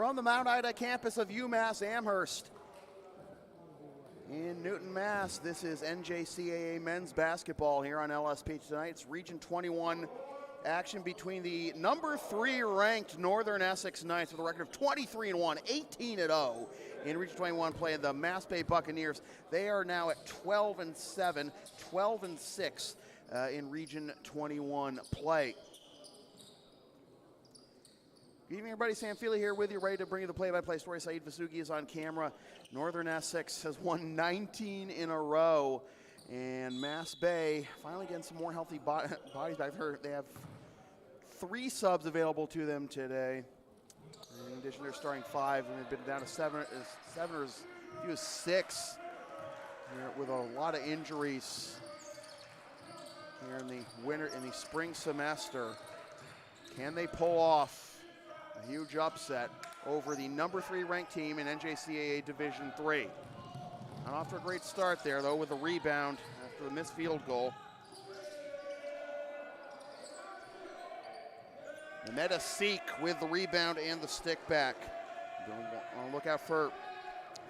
from the Mount Ida campus of UMass Amherst in Newton, Mass. This is NJCAA men's basketball here on LSP tonight. It's Region 21 action between the number 3 ranked Northern Essex Knights with a record of 23-1, 18-0 in Region 21 play, the Mass Bay Buccaneers. They are now at 12-7, 12-6 in Region 21 play. Good evening, everybody. Sam Feely here with you, ready to bring you the play-by-play story. Saeed Vasugi is on camera. Northern Essex has won 19 in a row, and Mass Bay finally getting some more healthy bodies back. I've heard they have 3 subs available to them today. In addition, they're starting 5, and they've been down to 7 or as few as 6 here with a lot of injuries here in the spring semester. Can they pull off a huge upset over the number 3 ranked team in NJCAA Division III? Not off to a great start there, though, with a rebound after the missed field goal. Meta Seek with the rebound and the stick back. Don't look out for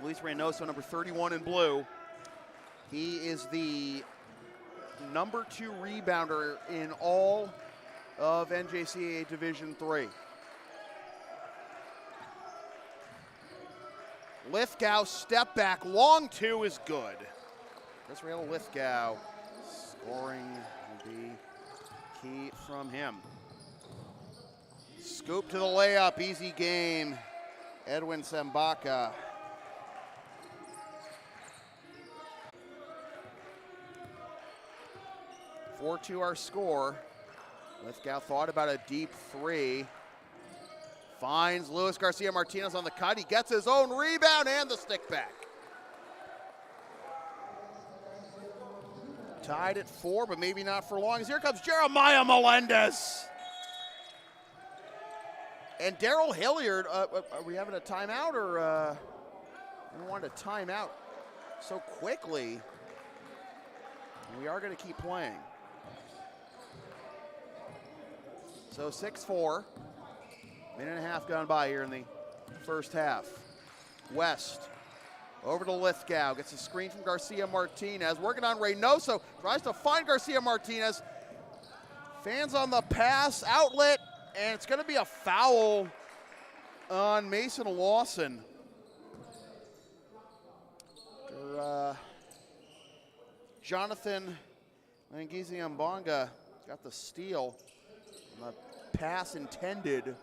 Luis Reynoso, number 31 in blue. He is the number 2 rebounder in all of NJCAA Division III. Lithgow, step back, long 2 is good. Israel Lithgow scoring will be key from him. Scoop to the layup, easy game. Edwin Sambaka. (4-2) our score. Lithgow thought about a deep 3. Finds Luis Garcia Martinez on the cut. He gets his own rebound and the stick back. Tied at 4, but maybe not for long. As here comes Jeremiah Melendez. And Daryl Hilliard, are we having a timeout, or we wanted a timeout so quickly? We are going to keep playing. So 6-4. Minute and a half gone by here in the first half. West over to Lithgow, gets a screen from Garcia Martinez, working on Reynoso, tries to find Garcia Martinez. Fans on the pass, outlet, and it's going to be a foul on Mason Lawson. Jonathan Langizi-Mbonga got the steal. The pass intended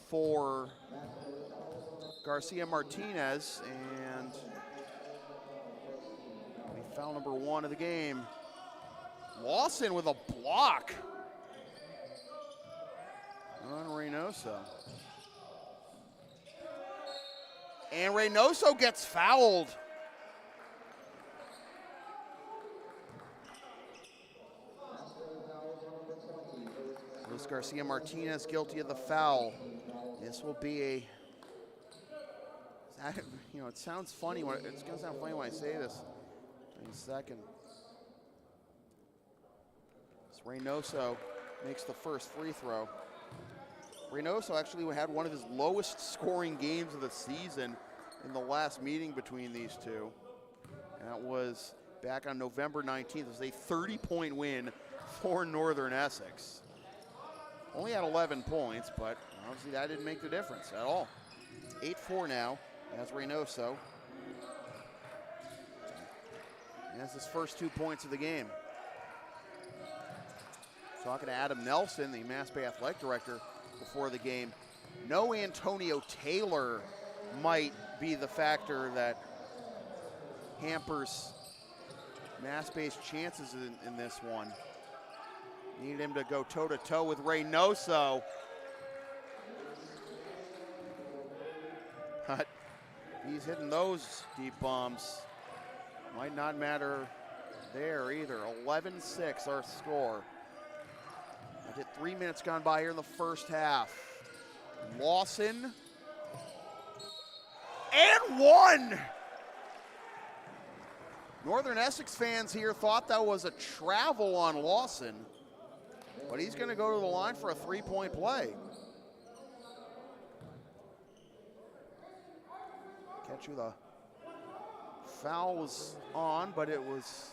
for Garcia Martinez, and foul number 1 of the game. Lawson with a block on Reynoso. And Reynoso gets fouled. Luis Garcia Martinez guilty of the foul. This will be a, it sounds funny when it's gonna sound funny when I say this in a second. So Reynoso makes the first free throw. Reynoso actually had one of his lowest scoring games of the season in the last meeting between these two. And that was back on November 19th. It was a 30-point win for Northern Essex. Only had 11 points, but obviously that didn't make the difference at all. 8-4 now as Reynoso has his first 2 points of the game. Talking to Adam Nelson, the Mass Bay Athletic Director, before the game. No Antonio Taylor might be the factor that hampers Mass Bay's chances in this one. Needed him to go toe-to-toe with Reynoso. But he's hitting those deep bombs. Might not matter there either. 11-6 our score. 3 minutes gone by here in the first half. Lawson. And 1! Northern Essex fans here thought that was a travel on Lawson, but he's going to go to the line for a 3-point play. Bet you the foul was on, but it was.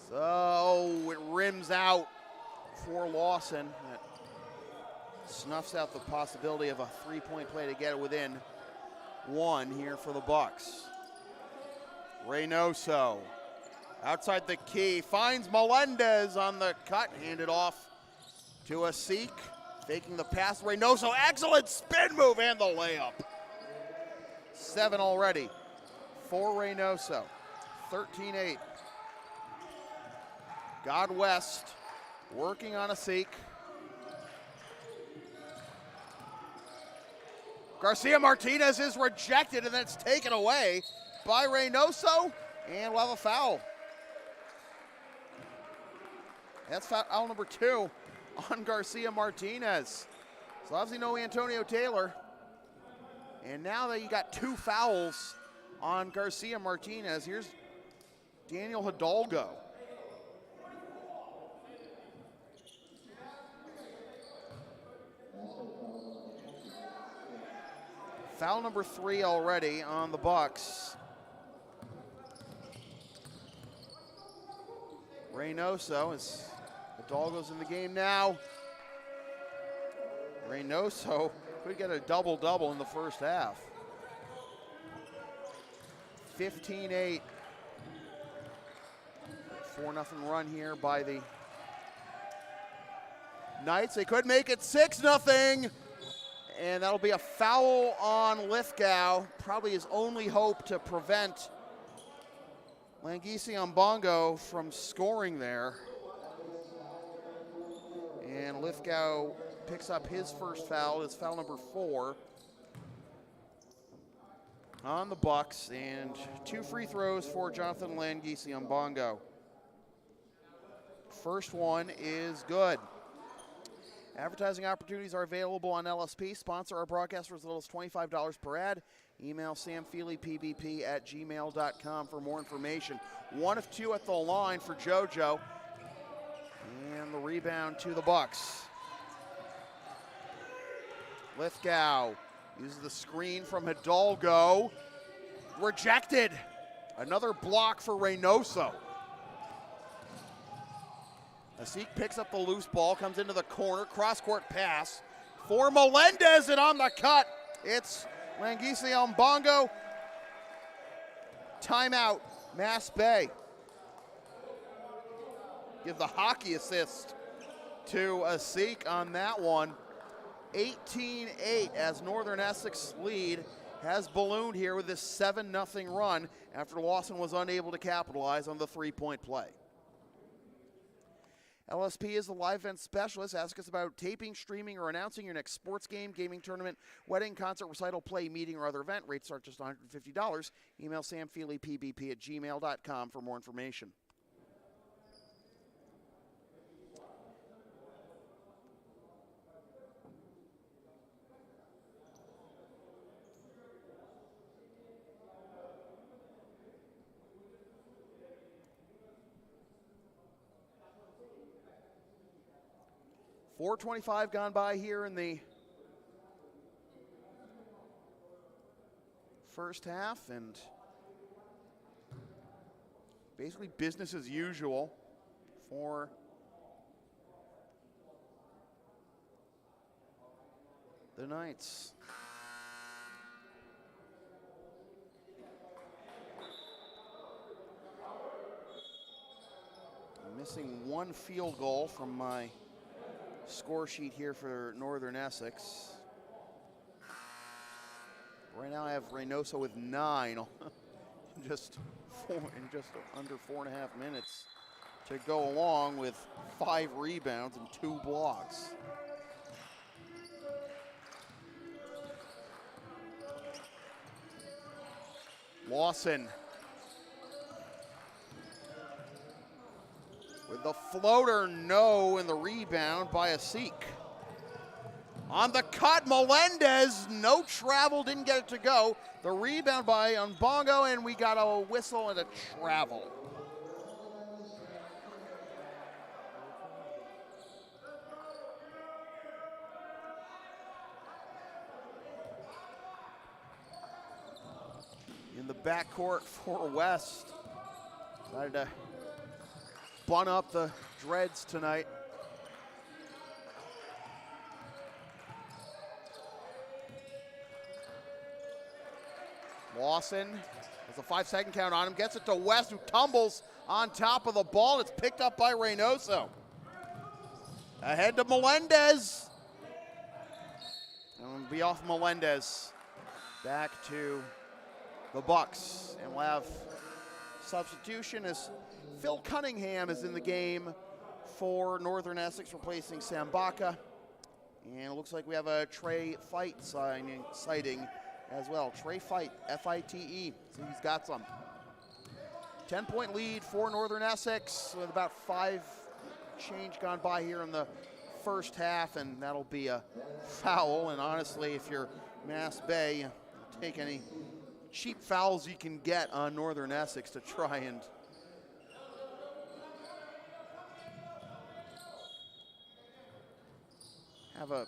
So it rims out for Lawson. That snuffs out the possibility of a three-point play to get it within one here for the Bucks. Reynoso outside the key, finds Melendez on the cut, handed off to Essex, faking the pass. Reynoso, excellent spin move and the layup. 7 already for Reynoso, 13-8. God West working on Essex. Garcia Martinez is rejected, and then it's taken away by Reynoso, and we'll have a foul. That's foul number 2 on Garcia Martinez. So obviously no Antonio Taylor. And now that you got 2 fouls on Garcia Martinez, here's Daniel Hidalgo. Foul number 3 already on the Bucks. Reynoso, as Hidalgo's in the game now. Reynoso could get a double-double in the first half. 15-8. 4-0 run here by the Knights. They could make it 6-0. And that'll be a foul on Lithgow. Probably his only hope to prevent Langisi-Mbongo from scoring there. And Lithgow picks up his first foul. It's foul number 4 on the Bucks. And 2 free throws for Jonathan Langisi-Mbongo. First one is good. Advertising opportunities are available on LSP. Sponsor our broadcast for as little as $25 per ad. Email samfeelypbp@gmail.com for more information. 1 of 2 at the line for JoJo. And the rebound to the Bucks. Lithgow uses the screen from Hidalgo. Rejected. Another block for Reynoso. Essex picks up the loose ball, comes into the corner, cross-court pass for Melendez, and on the cut, it's Langisi-Mbongo. Timeout, Mass Bay. Give the hockey assist to Essex on that one. 18-8 as Northern Essex lead has ballooned here with this 7-0 run after Lawson was unable to capitalize on the three-point play. LSP is the live event specialist. Ask us about taping, streaming, or announcing your next sports game, gaming tournament, wedding, concert, recital, play, meeting, or other event. Rates start just $150. Email samfeelypbp@gmail.com for more information. .425 gone by here in the first half, and basically business as usual for the Knights. I'm missing 1 field goal from my score sheet here for Northern Essex. Right now I have Reynoso with 9 just under 4.5 minutes to go along with 5 rebounds and 2 blocks. Lawson with the floater, no, and the rebound by Essex. On the cut, Melendez, no travel, didn't get it to go. The rebound by Mbongo, and we got a whistle and a travel. the backcourt for West. Decided to bun up the Dreads tonight. Lawson has a 5-second count on him, gets it to West, who tumbles on top of the ball. It's picked up by Reynoso. Ahead to Melendez. And we'll be off Melendez. Back to the Bucks. And we'll have substitution as Phil Cunningham is in the game for Northern Essex, replacing Sam Baca. And it looks like we have a Trey Fight sighting as well. Trey Fight, F-I-T-E. So he's got some. 10-point lead for Northern Essex with about 5 change gone by here in the first half, and that'll be a foul. And honestly, if you're Mass Bay, you take any cheap fouls you can get on Northern Essex to try and have a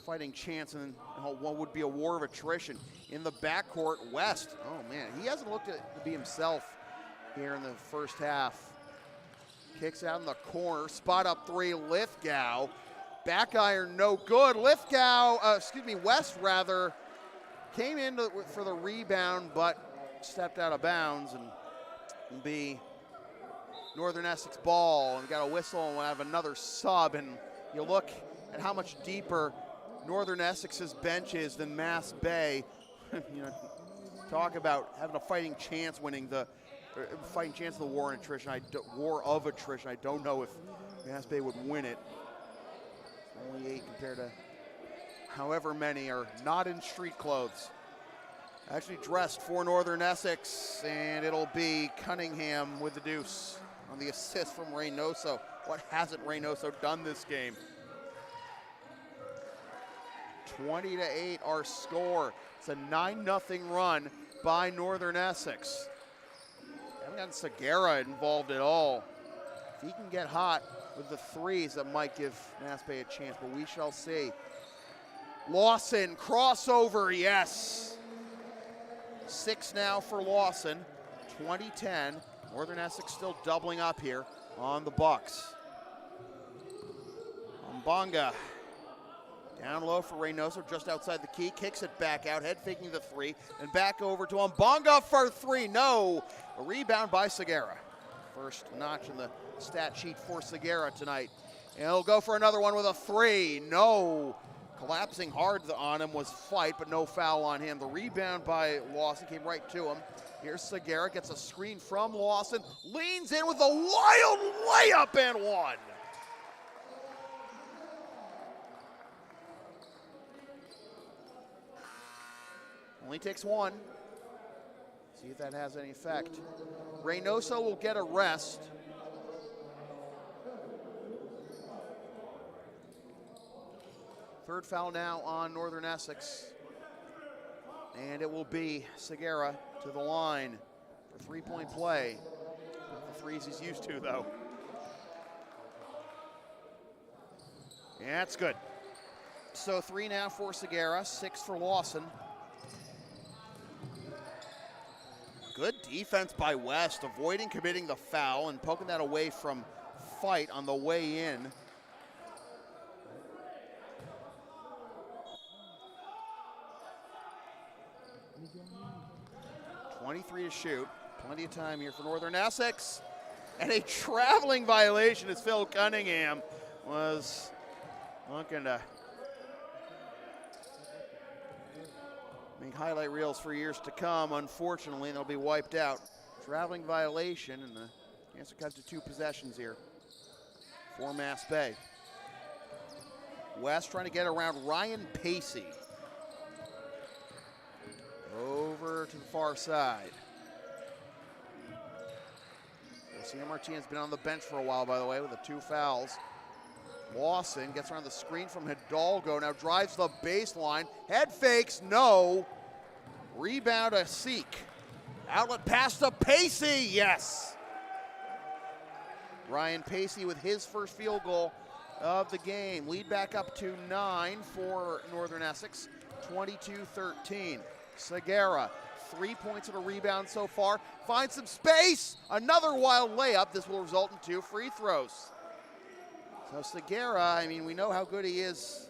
fighting chance in what would be a war of attrition. In the backcourt, West, oh man, he hasn't looked to be himself here in the first half. Kicks out in the corner, spot up 3, Lithgow. Back iron, no good. West rather, came in for the rebound, but stepped out of bounds, and will be Northern Essex ball. And got a whistle, and we'll have another sub. And you look at how much deeper Northern Essex's bench is than Mass Bay. You know, talk about having a fighting chance winning the fighting chance of the war of attrition. I don't know if Mass Bay would win it. Only 8 compared to however many are not in street clothes. Actually dressed for Northern Essex, and it'll be Cunningham with the deuce on the assist from Reynoso. What hasn't Reynoso done this game? 20-8 our score. It's a 9-0 run by Northern Essex. Haven't gotten Segura involved at all. If he can get hot with the threes, that might give Mass Bay a chance, but we shall see. Lawson, crossover, yes. 6 now for Lawson, 20-10. Northern Essex still doubling up here on the Bucks. Mbonga, down low for Reynoso, just outside the key, kicks it back out, head faking the 3, and back over to Mbonga for 3, no. A rebound by Segura. First notch in the stat sheet for Segura tonight. And he'll go for another one with a 3, no. Collapsing hard on him was Fight, but no foul on him. The rebound by Lawson came right to him. Here's Segura, gets a screen from Lawson, leans in with a wild layup and one. Only takes 1. See if that has any effect. Reynoso will get a rest. Third foul now on Northern Essex. And it will be Segura to the line for 3-point play. Not the threes he's used to, though. Yeah, that's good. So 3 now for Segura, 6 for Lawson. Good defense by West, avoiding committing the foul and poking that away from Fight on the way in. .23 to shoot. Plenty of time here for Northern Essex. And a traveling violation as Phil Cunningham was looking to make highlight reels for years to come. Unfortunately, they'll be wiped out. Traveling violation, and the answer comes to 2 possessions here for Mass Bay. West trying to get around Ryan Pacey. Over to the far side. Garcia Martinez has been on the bench for a while, by the way, with the 2 fouls. Lawson gets around the screen from Hidalgo, now drives the baseline. Head fakes, no. Rebound to Seek. Outlet pass to Pacey, yes. Ryan Pacey with his first field goal of the game. Lead back up to 9 for Northern Essex, 22-13. Segura 3 points and a rebound so far. Finds some space. Another wild layup. This will result in 2 free throws. So Segura, I mean, we know how good he is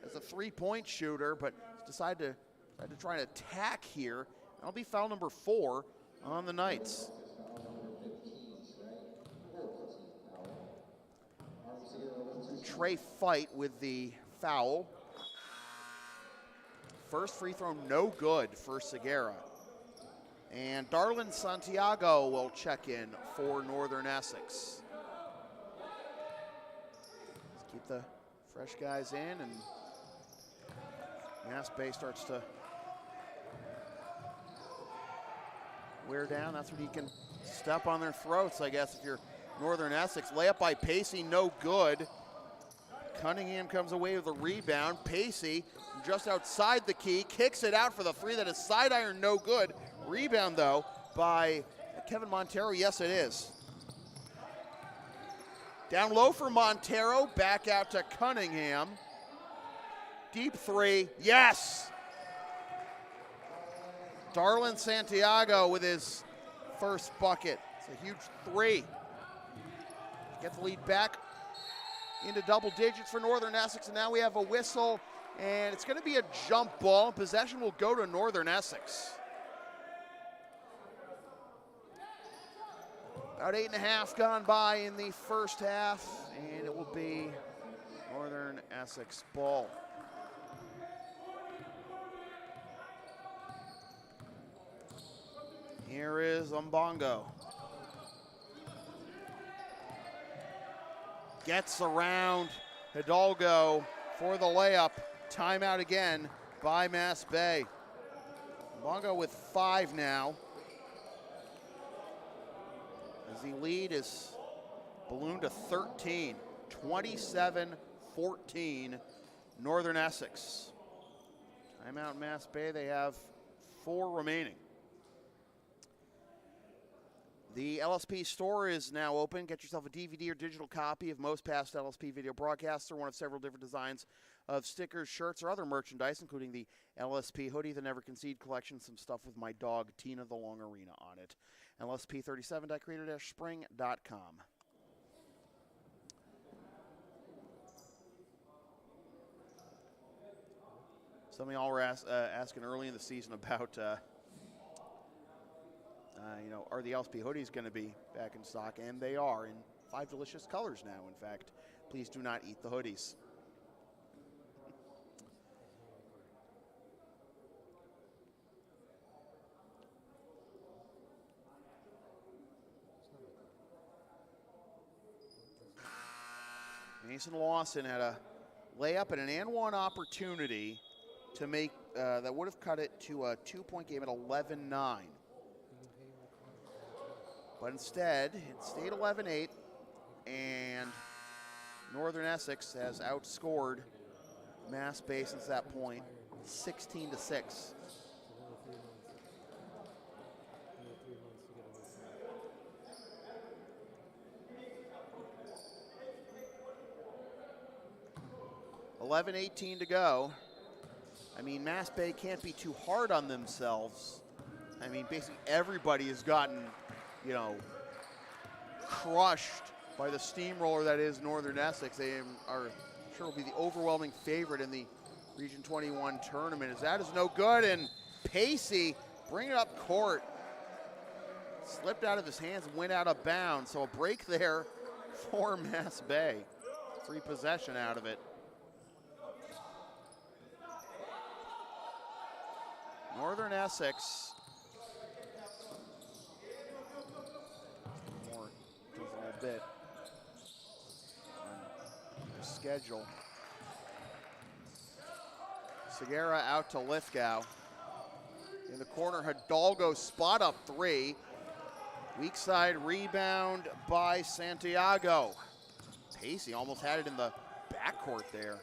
as a 3-point shooter, but decided to try and attack here. That'll be foul number 4 on the Knights. Trey Fight with the foul. First free throw, no good for Segura. And Darlin Santiago will check in for Northern Essex. Let's keep the fresh guys in, and Mass Bay starts to wear down. That's when you can step on their throats, I guess, if you're Northern Essex. Layup by Pacey, no good. Cunningham comes away with a rebound. Pacey, just outside the key, kicks it out for the 3. That is side iron, no good. Rebound, though, by Kevin Montero. Yes, it is. Down low for Montero, back out to Cunningham. Deep 3, yes! Darlin Santiago with his first bucket. It's a huge 3. Get the lead back into double digits for Northern Essex, and now we have a whistle, and it's going to be a jump ball. Possession will go to Northern Essex. About 8.5 gone by in the first half, and it will be Northern Essex ball. Here is Umbongo. Gets around Hidalgo for the layup. Timeout again by Mass Bay. Umbongo with 5 now, as the lead is ballooned to 13. 27-14, Northern Essex. Timeout Mass Bay, they have 4 remaining. The LSP store is now open. Get yourself a DVD or digital copy of most past LSP video broadcasts, or one of several different designs of stickers, shirts, or other merchandise, including the LSP hoodie, the Never Concede collection, some stuff with my dog, Tina the Long Arena, on it. LSP37.creator-spring.com. Some of y'all were asking early in the season about are the LSP hoodies going to be back in stock? And they are, in 5 delicious colors now, in fact. Please do not eat the hoodies. Mason Lawson had a layup and an and-one opportunity to make that would have cut it to a 2-point game at 11-9. But instead, it stayed 11-8, and Northern Essex has outscored Mass Bay since that point, 16-6. $11:18 to go. I mean, Mass Bay can't be too hard on themselves. I mean, basically everybody has gotten, crushed by the steamroller that is Northern Essex. They are sure will be the overwhelming favorite in the Region 21 tournament. As that is no good, and Pacey bringing it up court. Slipped out of his hands and went out of bounds. So a break there for Mass Bay. 3 possession out of it. Northern Essex just a little bit on their schedule. Segura out to Lithgow. In the corner, Hidalgo spot up 3. Weak side rebound by Santiago. Pacey almost had it in the backcourt there.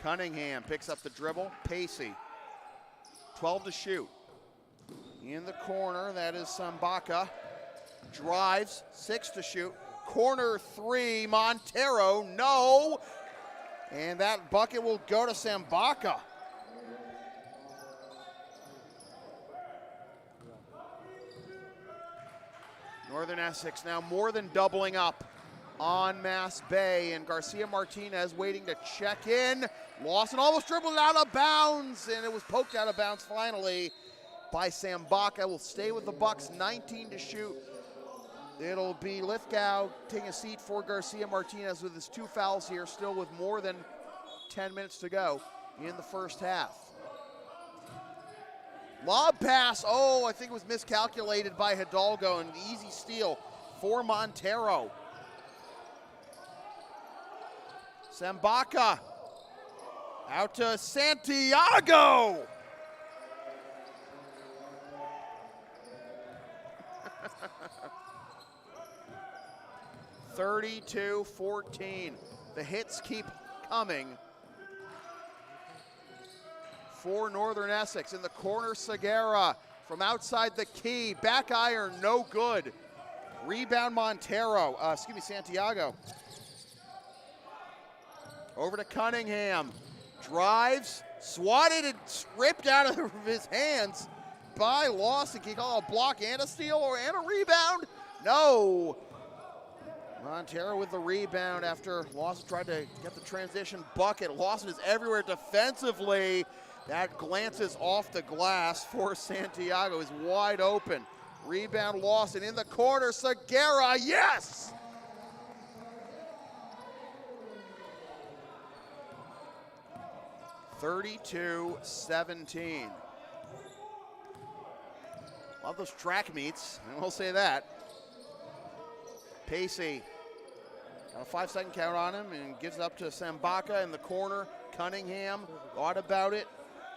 Cunningham picks up the dribble. Pacey, 12 to shoot. In the corner, that is Sambaka. Drives, 6 to shoot. corner three, Montero, no. And that bucket will go to Sambaka. Northern Essex now more than doubling up on Mass Bay, and Garcia Martinez waiting to check in. Lawson almost dribbled it out of bounds, and it was poked out of bounds finally by Sambaka. Will stay with the Bucks, 19 to shoot. It'll be Lithgow taking a seat for Garcia Martinez with his 2 fouls here, still with more than 10 minutes to go in the first half. Lob pass, oh, I think it was miscalculated by Hidalgo, and easy steal for Montero. Sambaka out to Santiago. (32-14). The hits keep coming for Northern Essex. In the corner, Segura from outside the key. Back iron, no good. Rebound Santiago. Over to Cunningham. Drives, swatted and ripped out of his hands by Lawson. Can you call it a block and a steal and a rebound? No. Montero with the rebound after Lawson tried to get the transition bucket. Lawson is everywhere defensively. That glances off the glass for Santiago. Is wide open. Rebound Lawson in the corner. Segura, yes! (32-17). Love those track meets, I will say that. Pacey got a 5-second count on him and gives it up to Sambaka in the corner. Cunningham thought about it.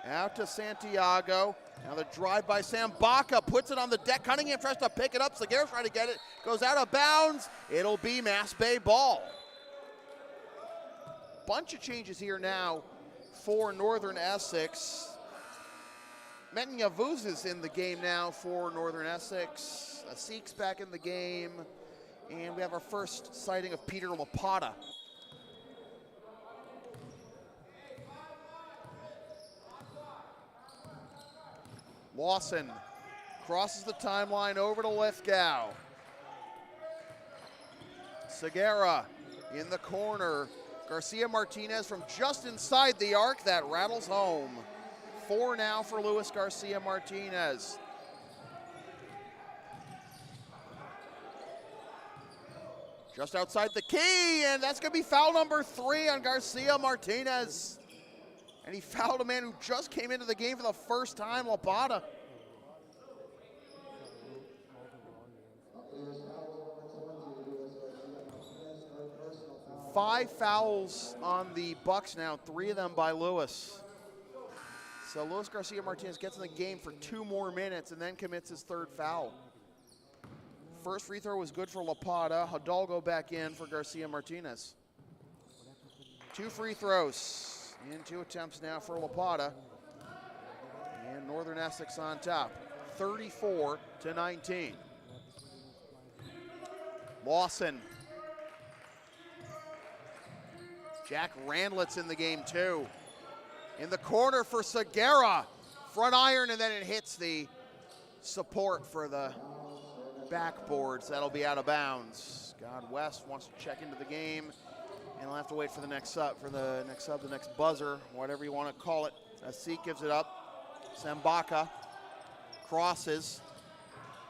Out to Santiago. Now the drive by Sambaka, puts it on the deck. Cunningham tries to pick it up. Segura's trying to get it. Goes out of bounds. It'll be Mass Bay ball. Bunch of changes here now for Northern Essex. Metin Yavuz is in the game now for Northern Essex. Essex back in the game. And we have our first sighting of Peter Lapata. Lawson crosses the timeline over to Lithgow. Segura in the corner. Garcia Martinez from just inside the arc. That rattles home. 4 now for Luis Garcia Martinez. Just outside the key, and that's going to be foul number 3 on Garcia Martinez. And he fouled a man who just came into the game for the first time, Lapata. Five fouls on the Bucks now, 3 of them by Luis. So Luis Garcia Martinez gets in the game for 2 more minutes and then commits his 3rd foul. First free throw was good for Lapata. Hidalgo back in for Garcia Martinez. 2 free throws in 2 attempts now for Lapata. And Northern Essex on top, 34-19. Lawson. Jack Randlett's in the game too. In the corner for Segura. Front iron, and then it hits the support for the backboards. That'll be out of bounds. God West wants to check into the game, and we'll have to wait for the next sub, the next buzzer, whatever you want to call it. Asik gives it up. Sambaka crosses,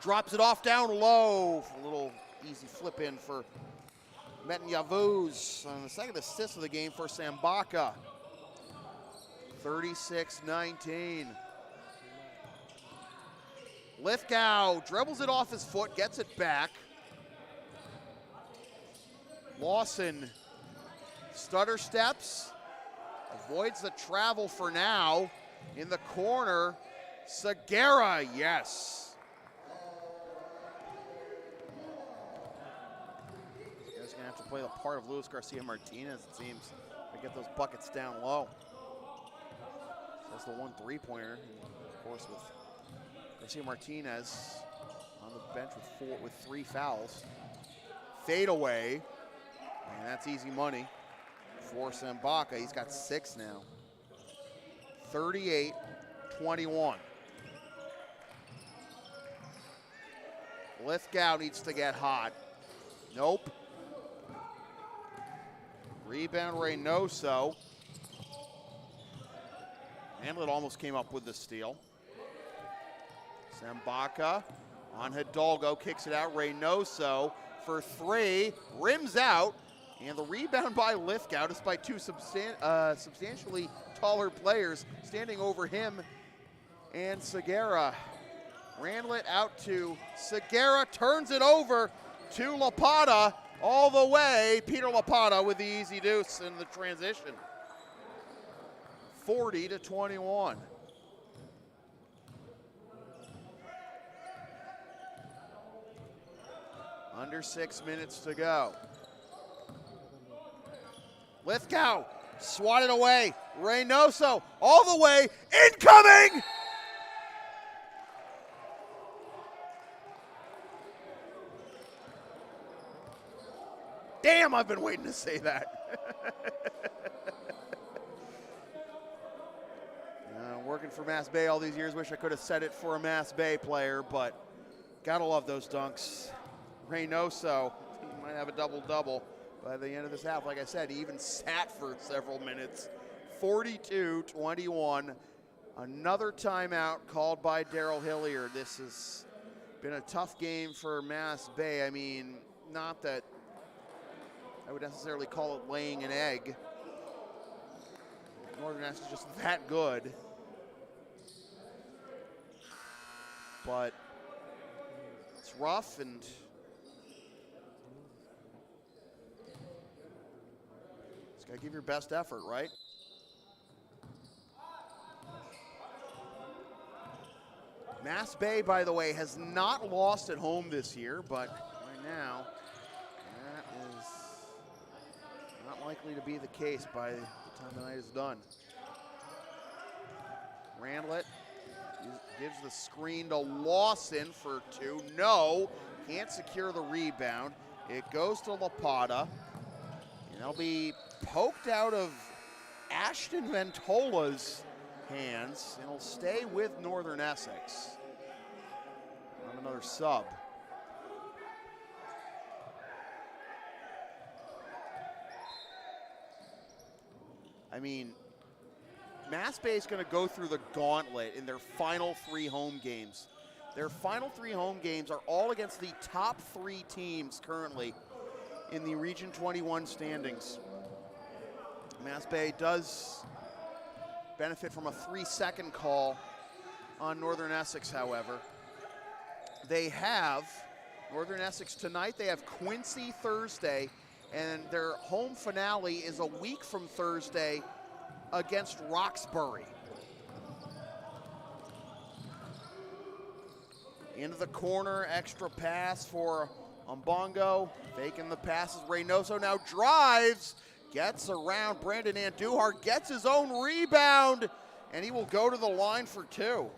drops it off down low. A little easy flip in for Metin Yavuz on the 2nd assist of the game for Sambaka. 36-19. Lithgow dribbles it off his foot, gets it back. Lawson stutter steps, avoids the travel for now. In the corner, Segura, yes. This guy's gonna have to play the part of Luis Garcia Martinez, it seems, to get those buckets down low. That's the 1 3-pointer, of course, with Garcia Martinez on the bench with 3 fouls. fadeaway, and that's easy money for Sambaka. He's got 6 now. 38-21. Lithgow needs to get hot. Nope. Rebound Reynoso. Hamlet almost came up with the steal. Sambaka on Hidalgo, kicks it out. Reynoso for 3, rims out, and the rebound by Lithgow, despite 2 substantially taller players standing over him and Segura. Randlet out to Segura, turns it over to Lapata all the way. Peter Lapata with the easy deuce in the transition. 40-21. Under 6 minutes to go. Lithgow swatted away. Reynoso all the way, incoming! Damn, I've been waiting to say that. Working for Mass Bay all these years, wish I could have said it for a Mass Bay player, but gotta love those dunks. Reynoso, he might have a double-double by the end of this half. Like I said, he even sat for several minutes. 42-21. Another timeout called by Daryl Hilliard. This has been a tough game for Mass Bay. I mean, not that I would necessarily call it laying an egg. Northern Essex is just that good. But it's rough, and just gotta give your best effort, right? Mass Bay, by the way, has not lost at home this year, but right now, that is not likely to be the case by the time the night is done. Randlet gives the screen to Lawson for 2. No, can't secure the rebound. It goes to Lapata, and they'll be poked out of Ashton Ventola's hands, and it'll stay with Northern Essex on another sub. I mean, Mass Bay is going to go through the gauntlet in their final 3 home games. Their final 3 home games are all against the top 3 teams currently in the Region 21 standings. Mass Bay does benefit from a 3-second call on Northern Essex, however. They have Northern Essex tonight. They have Quincy Thursday, and their home finale is a week from Thursday against Roxbury. Into the corner, extra pass for Umbongo, faking the passes. Reynoso now drives, gets around Brandon Andujar, gets his own rebound, and he will go to the line for 2.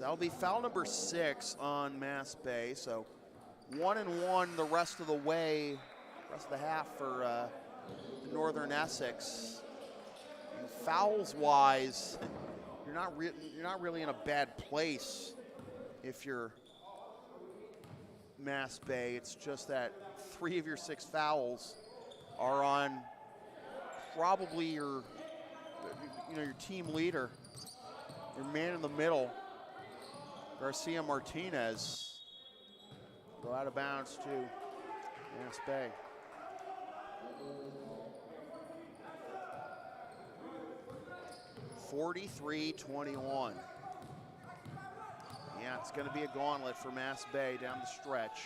That'll be foul number 6 on Mass Bay. So 1-1 the rest of the way, rest of the half for Northern Essex. And fouls-wise, you're not really in a bad place if you're Mass Bay. It's just that 3 of your 6 fouls are on probably your team leader, your man in the middle. Garcia Martinez go out of bounds to Mass Bay. (43-21). Yeah, it's going to be a gauntlet for Mass Bay down the stretch.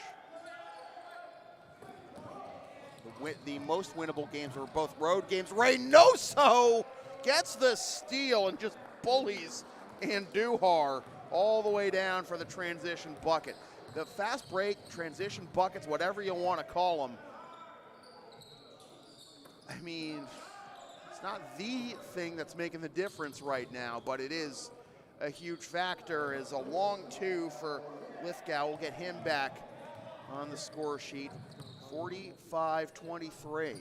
The most winnable games are both road games. Reynoso gets the steal and just bullies Andujar all the way down for the transition bucket. The fast break, transition buckets, whatever you want to call them, I mean, it's not the thing that's making the difference right now, but it is a huge factor. As a long two for Lithgow will get him back on the score sheet. 45-23.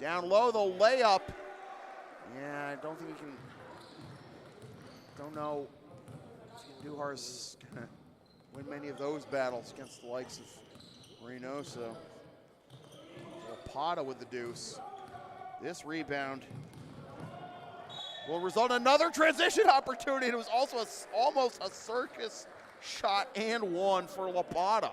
Down low, the layup. Yeah, I don't think we can, don't know if Duhar's gonna win many of those battles against the likes of Reynoso. Lapata with the deuce. This rebound will result in another transition opportunity. It was also almost a circus shot and one for Lapata.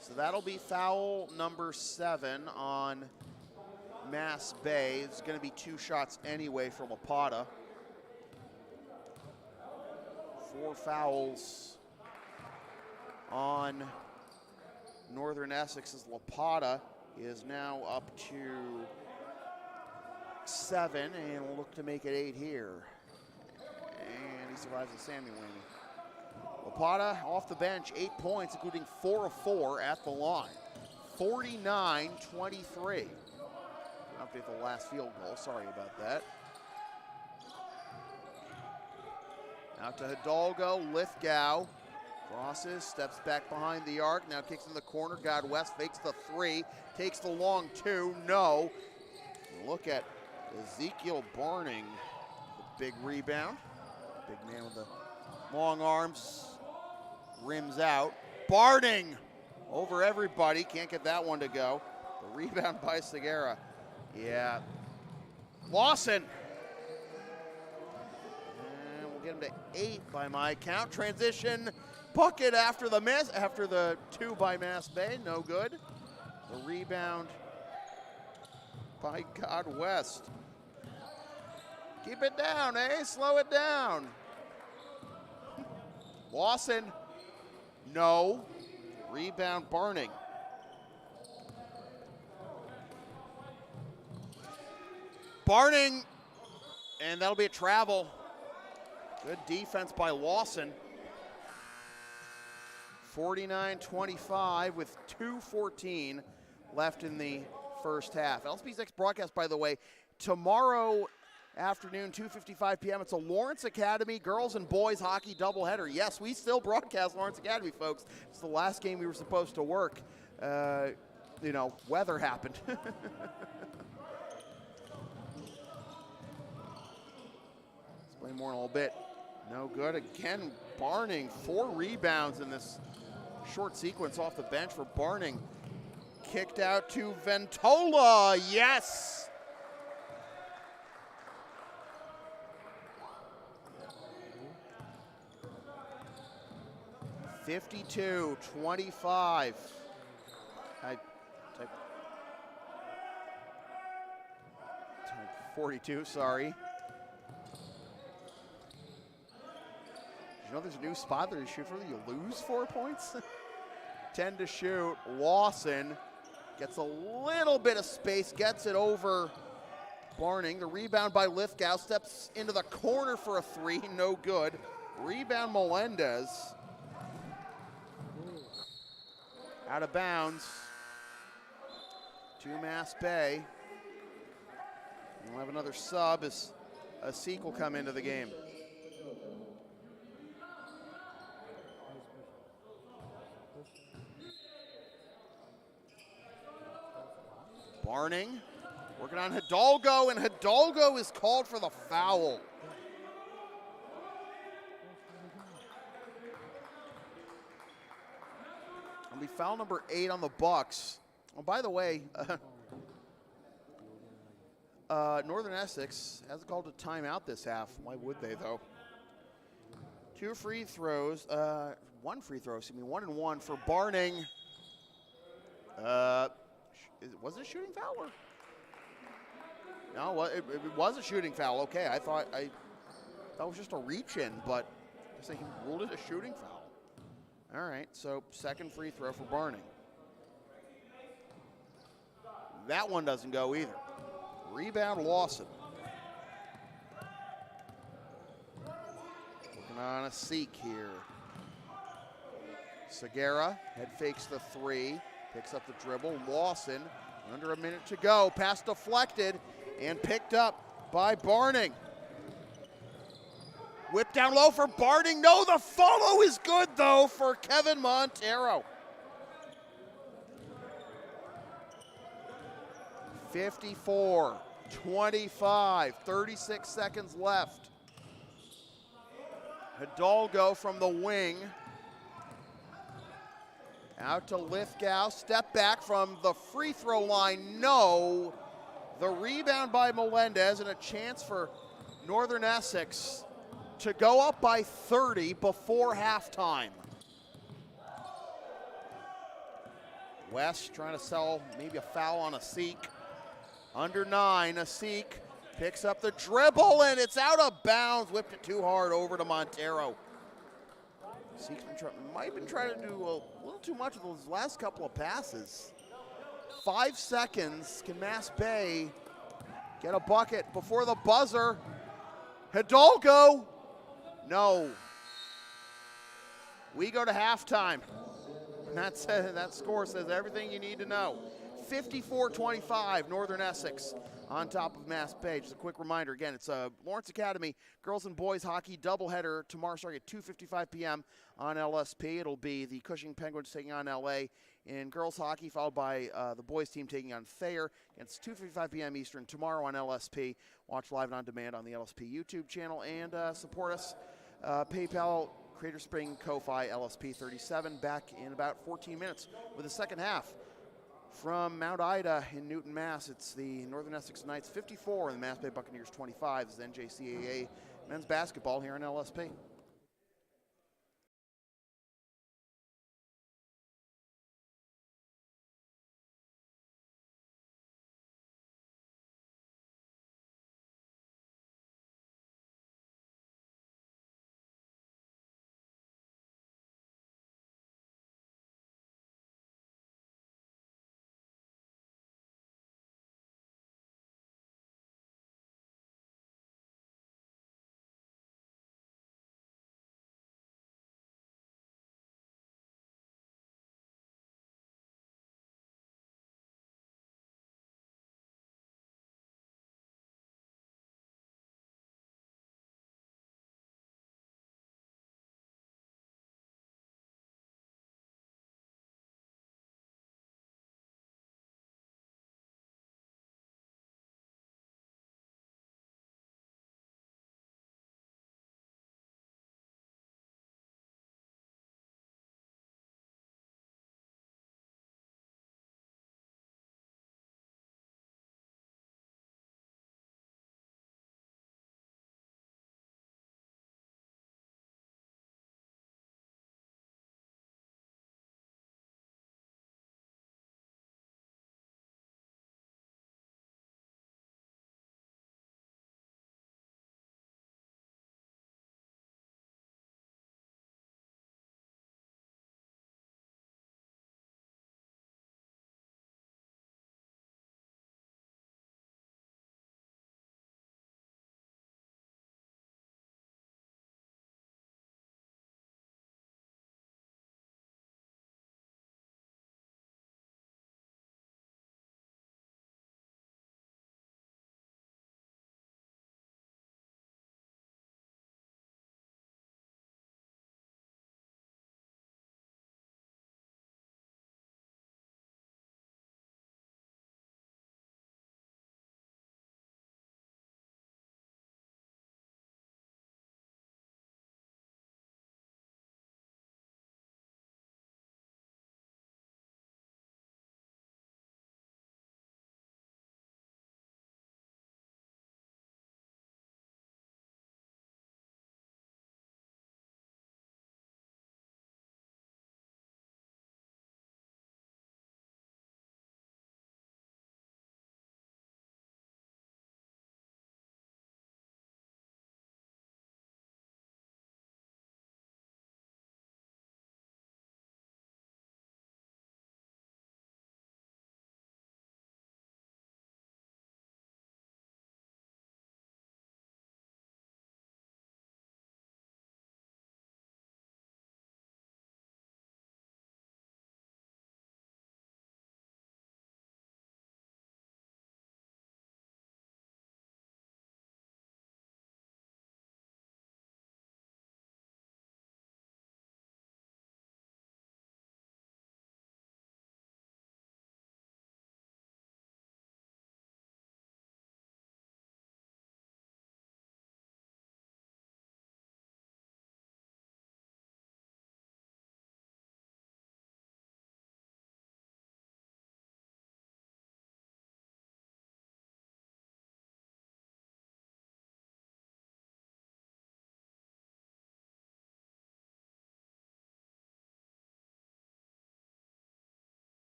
So that'll be foul number 7 on Mass Bay. It's going to be 2 shots anyway for Lapata. 4 fouls on Northern Essex's Lapata is now up to 7 and will look to make it 8 here. And he survives the Sammy Whammy. Lapata off the bench, 8 points, including 4 of 4 at the line. 49-23. Update the last field goal, sorry about that. Out to Hidalgo, Lithgow. Crosses, steps back behind the arc, now kicks in the corner. God West fakes the 3, takes the long 2, no. Look at Ezekiel Barning, the big rebound. Big man with the long arms, rims out. Barning over everybody, can't get that one to go. The rebound by Segura. Yeah. Lawson. And we'll get him to 8 by my count. Transition bucket after the miss, after the 2 by Mass Bay, no good. The rebound by God West. Keep it down, eh? Slow it down. Lawson, no. Rebound Barning. Barning, and that'll be a travel. Good defense by Lawson. 49-25 with 2:14 left in the first half. LSP's next broadcast, by the way, tomorrow afternoon, 2:55 p.m. It's a Lawrence Academy girls and boys hockey doubleheader. Yes, we still broadcast Lawrence Academy, folks. It's the last game we were supposed to work. You know, weather happened. Let's play more in a little bit. No good. Again, Barning, 4 rebounds in this short sequence off the bench for Barning. Kicked out to Ventola. Yes! (52-25). 42, sorry. Did you know there's a new spot that you shoot for? You lose 4 points? 10 to shoot. Lawson gets a little bit of space, gets it over Barning. The rebound by Lithgow, steps into the corner for a 3, no good. Rebound Melendez. Out of bounds to Mass Bay. We'll have another sub as a Seek will come into the game. Barning working on Hidalgo, and Hidalgo is called for the foul. It'll be foul number 8 on the Bucks. Oh, by the way, Northern Essex hasn't called a timeout this half. Why would they, though? 2 free throws, 1 free throw, excuse me, 1 and 1 for Barning. Was it a shooting foul? Or? No, it was a shooting foul. Okay, I thought that was just a reach-in, but I guess they ruled it a shooting foul. All right, so 2nd free throw for Barning. That one doesn't go either. Rebound Lawson. Working on a seek here. Segura head fakes the three, picks up the dribble. Lawson, under a minute to go, pass deflected and picked up by Barning. Whip down low for Barning. No, the follow is good though for Kevin Montero. 54-25, 36 seconds left. Hidalgo from the wing. Out to Lithgow, step back from the free throw line, no. The rebound by Melendez and a chance for Northern Essex to go up by 30 before halftime. West trying to sell maybe a foul on Asik. Under 9, Asik picks up the dribble and it's out of bounds, whipped it too hard over to Montero. Asik's might have been trying to do a little too much with those last couple of passes. 5 seconds, can Mass Bay get a bucket before the buzzer? Hidalgo, no. We go to halftime. And that score says everything you need to know. 54-25, Northern Essex on top of Mass Bay. Just a quick reminder, again, it's Lawrence Academy girls and boys hockey doubleheader tomorrow starting at 2:55 p.m. on LSP. It'll be the Cushing Penguins taking on LA in girls hockey, followed by the boys team taking on Thayer. It's 2:55 p.m. Eastern tomorrow on LSP. Watch live and on demand on the LSP YouTube channel and support us. PayPal, Crater Spring, Ko-Fi, LSP 37. Back in about 14 minutes with the second half. From Mount Ida in Newton, Mass, it's the Northern Essex Knights 54 and the Mass Bay Buccaneers 25. This is NJCAA men's basketball here on LSP.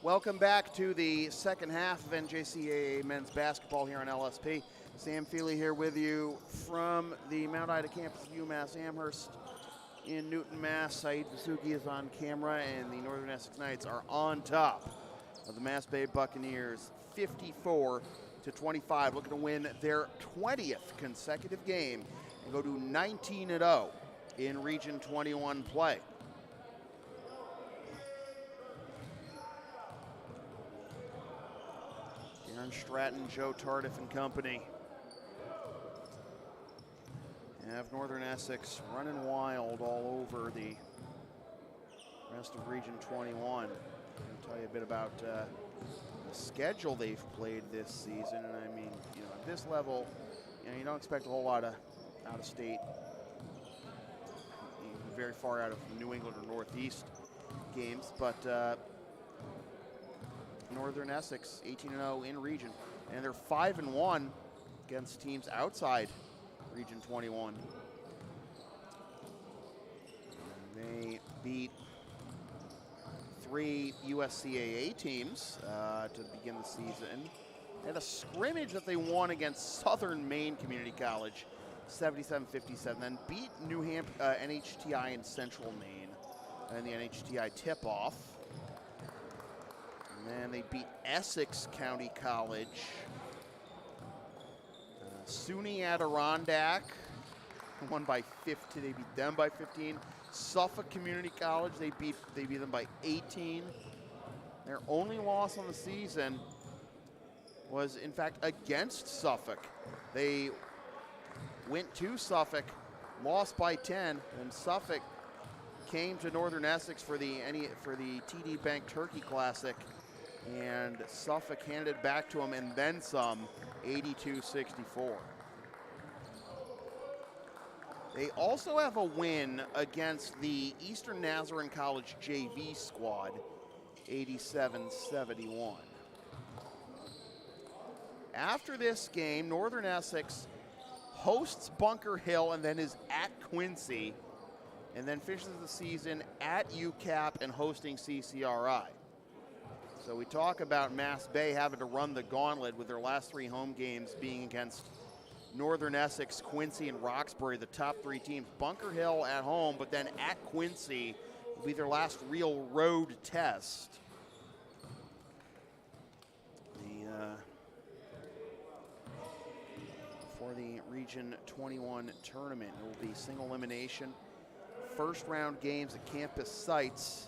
Welcome back to the second half of NJCAA men's basketball here on LSP. Sam Feely here with you from the Mount Ida campus of UMass Amherst in Newton, Mass. Saeed Vasugi is on camera, and the Northern Essex Knights are on top of the Mass Bay Buccaneers, 54-25, looking to win their 20th consecutive game and go to 19-0 in Region 21 play. Aaron Stratton, Joe Tardif and company have Northern Essex running wild all over the rest of Region 21. I'll tell you a bit about the schedule they've played this season. And I mean, at this level, you don't expect a whole lot of out-of-state, very far out of New England or Northeast games, but Northern Essex 18-0 in region, and they're 5-1 against teams outside Region 21. They beat 3 USCAA teams to begin the season. They had a scrimmage that they won against Southern Maine Community College, 77-57, then beat New Hampshire, NHTI in Central Maine in the NHTI tip-off. And then they beat Essex County College, SUNY Adirondack, won by 15. They beat them by 15. Suffolk Community College, they beat them by 18. Their only loss on the season was, in fact, against Suffolk. They went to Suffolk, lost by 10, and Suffolk came to Northern Essex for the TD Bank Turkey Classic, and Suffolk handed it back to them and then some, 82-64. They also have a win against the Eastern Nazarene College JV squad, 87-71. After this game, Northern Essex hosts Bunker Hill and then is at Quincy, and then finishes the season at UCAP and hosting CCRI. So we talk about Mass Bay having to run the gauntlet with their last 3 home games being against Northern Essex, Quincy, and Roxbury, the top 3 teams. Bunker Hill at home, but then at Quincy will be their last real road test. For the Region 21 tournament, it will be single elimination. First round games at campus sites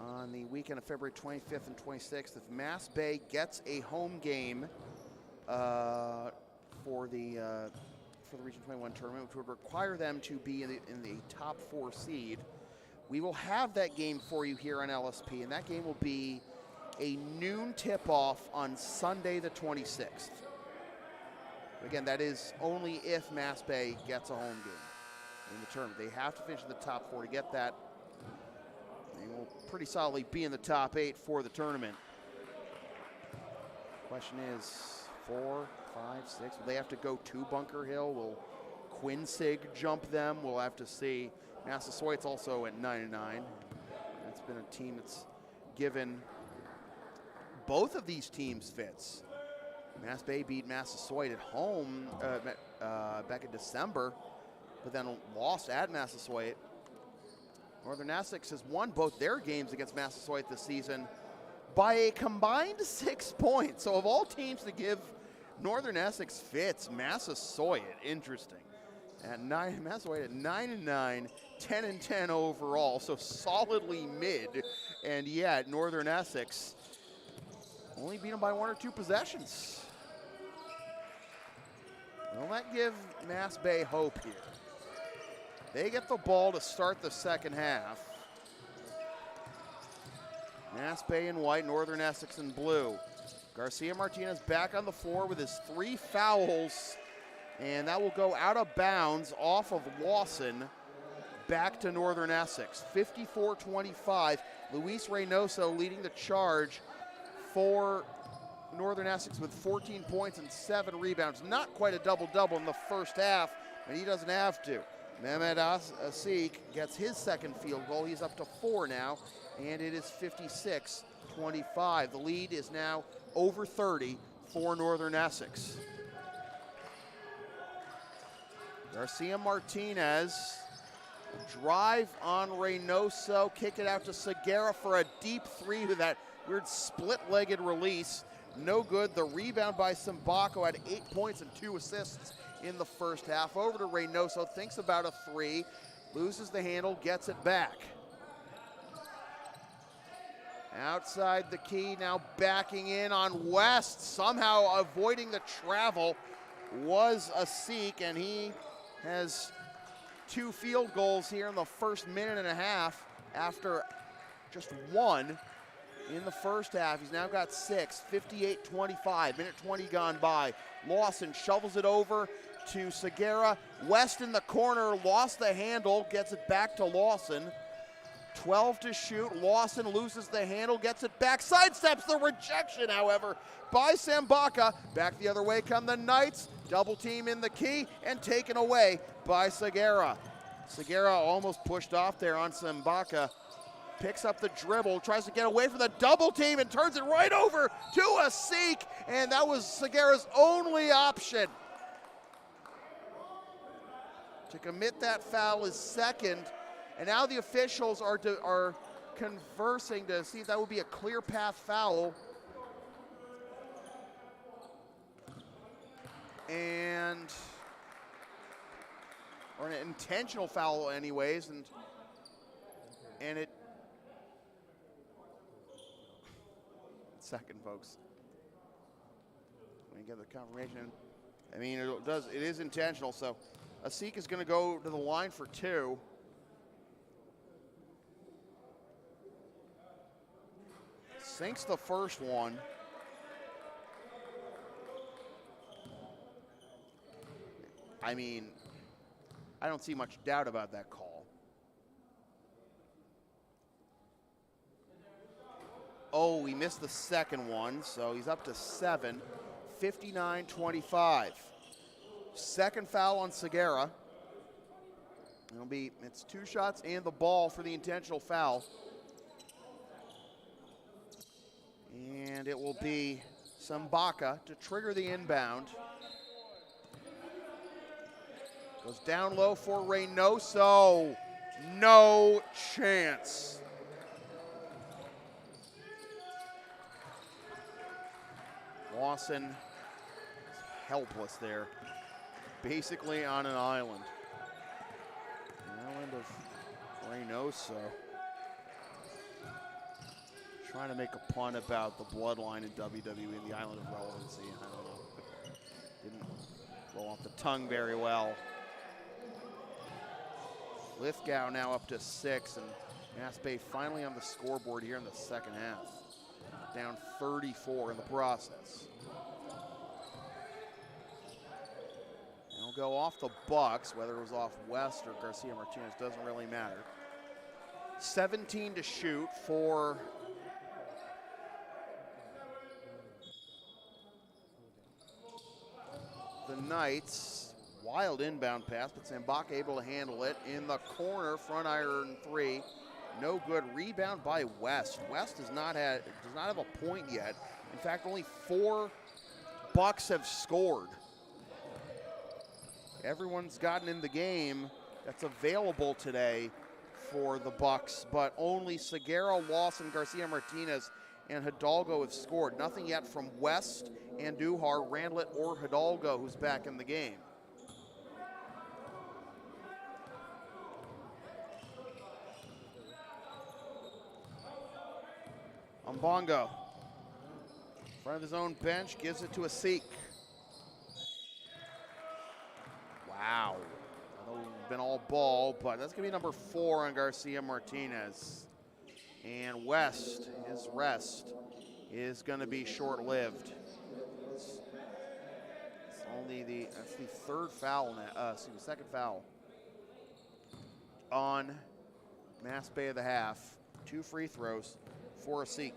on the weekend of February 25th and 26th. If Mass Bay gets a home game for the Region 21 tournament, which would require them to be in the top 4 seed, we will have that game for you here on LSP, and that game will be a noon tip-off on Sunday the 26th. Again, that is only if Mass Bay gets a home game in the tournament. They have to finish in the top 4 to get that. They will pretty solidly be in the top 8 for the tournament. Question is 4, 5, 6. Will they have to go to Bunker Hill? Will Quinsig jump them? We'll have to see. Massasoit's also at 9-9. That's been a team that's given both of these teams fits. Mass Bay beat Massasoit at home back in December, but then lost at Massasoit. Northern Essex has won both their games against Massasoit this season by a combined 6 points. So of all teams to give Northern Essex fits, Massasoit, interesting. Massasoit at 9-9, 10-10 overall, so solidly mid. And yet Northern Essex only beat them by 1 or 2 possessions. Will that give Mass Bay hope here? They get the ball to start the second half. Mass Bay in white, Northern Essex in blue. Garcia Martinez back on the floor with his 3 fouls, and that will go out of bounds off of Lawson back to Northern Essex. 54-25, Luis Reynoso leading the charge for Northern Essex with 14 points and 7 rebounds. Not quite a double-double in the first half, but he doesn't have to. Mehmet Asik gets his second field goal. He's up to 4 now. and it is 56-25. The lead is now over 30 for Northern Essex. Garcia Martinez, drive on Reynoso, kick it out to Segura for a deep three with that weird split-legged release. No good. The rebound by Simbako had 8 points and 2 assists in the first half. Over to Reynoso, thinks about a three, loses the handle, gets it back. Outside the key, now backing in on West, somehow avoiding the travel was a Seek, and he has 2 field goals here in the first minute and a half after just 1 in the first half. He's now got 6, 58-25, minute 20 gone by. Lawson shovels it over to Segura. West in the corner, lost the handle, gets it back to Lawson. 12 to shoot, Lawson loses the handle, gets it back, sidesteps the rejection, however, by Sambaka. Back the other way come the Knights, double team in the key, and taken away by Segura. Segura almost pushed off there on Sambaka, picks up the dribble, tries to get away from the double team, and turns it right over to a Seek, and that was Segura's only option. To commit that foul is second. And now the officials are conversing to see if that would be a clear path foul. Or an intentional foul anyways, and it, second folks. When you get the confirmation, I mean it is intentional, so Asik is gonna go to the line for 2. Sinks the first one. I mean, I don't see much doubt about that call. Oh, he missed the second one, so he's up to 7, 59-25. Second foul on Segura. It's 2 shots and the ball for the intentional foul. And it will be Sambaka to trigger the inbound. Goes down low for Reynoso. No chance. Lawson is helpless there. Basically on an island. An island of Reynoso. Trying to make a pun about the bloodline in WWE, the island of relevancy. I don't know. Didn't roll off the tongue very well. Lithgow now up to 6, and Mass Bay finally on the scoreboard here in the second half. Down 34 in the process. It'll go off the Bucks, whether it was off West or Garcia Martinez, doesn't really matter. 17 to shoot for the Knights. Wild inbound pass, but Sambaka able to handle it. In the corner, front iron 3. No good. Rebound by West. West does not have a point yet. In fact, only 4 Bucks have scored. Everyone's gotten in the game that's available today for the Bucks, but only Segura, Lawson, Garcia Martinez, and Hidalgo have scored. Nothing yet from West, Andujar, Randlett, or Hidalgo, who's back in the game. Mbongo, in front of his own bench, gives it to Asik. Wow. I know it's been all ball, but that's going to be number 4 on Garcia Martinez. And West, his rest is going to be short-lived. That's the third foul, the second foul on Mass Bay of the half. 2 free throws for Asik.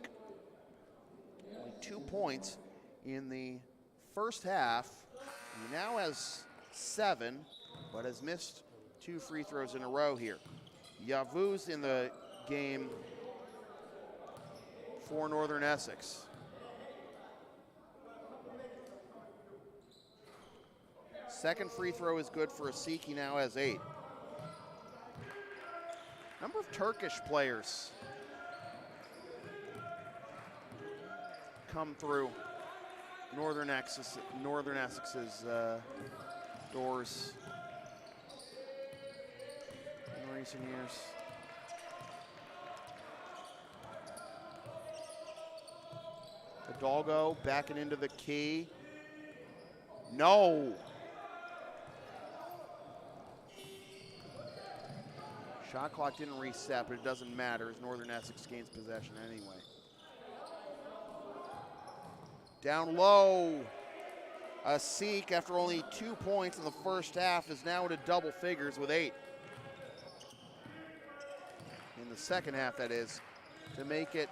Only 2 points in the first half. He now has 7, but has missed 2 free throws in a row here. Yavuz in the game for Northern Essex. Second free throw is good for Essex. He now has 8. Number of Turkish players come through Northern Essex's doors in recent years. Hidalgo backing into the key. No. Shot clock didn't reset, but it doesn't matter as Northern Essex gains possession anyway. Down low. Essex, after only 2 points in the first half, is now into double figures with 8. In the second half, that is, to make it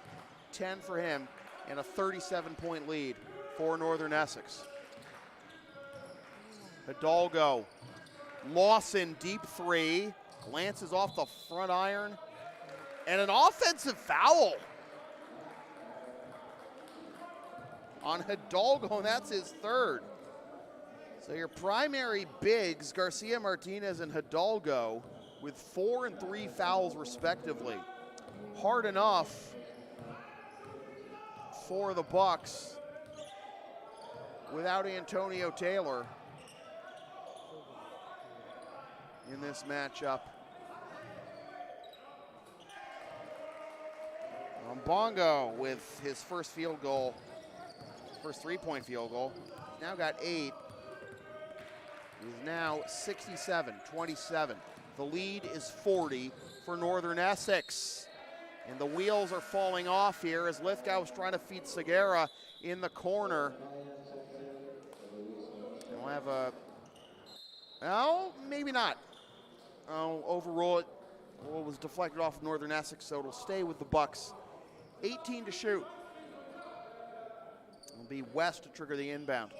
10 for him and a 37-point lead for Northern Essex. Hidalgo, Lawson, deep 3, glances off the front iron, and an offensive foul on Hidalgo, and that's his 3rd. So your primary bigs, Garcia Martinez and Hidalgo, with 4 and 3 fouls respectively. Hard enough for the Bucks without Antonio Taylor in this matchup. Bongo with his first field goal, first 3-point field goal. He's now got 8. He's now 67-27. The lead is 40 for Northern Essex. And the wheels are falling off here as Lithgow is trying to feed Segura in the corner. We'll have a, no, maybe not. Overrule it. Well, it was deflected off of Northern Essex, so it'll stay with the Bucks. 18 to shoot. It'll be West to trigger the inbound.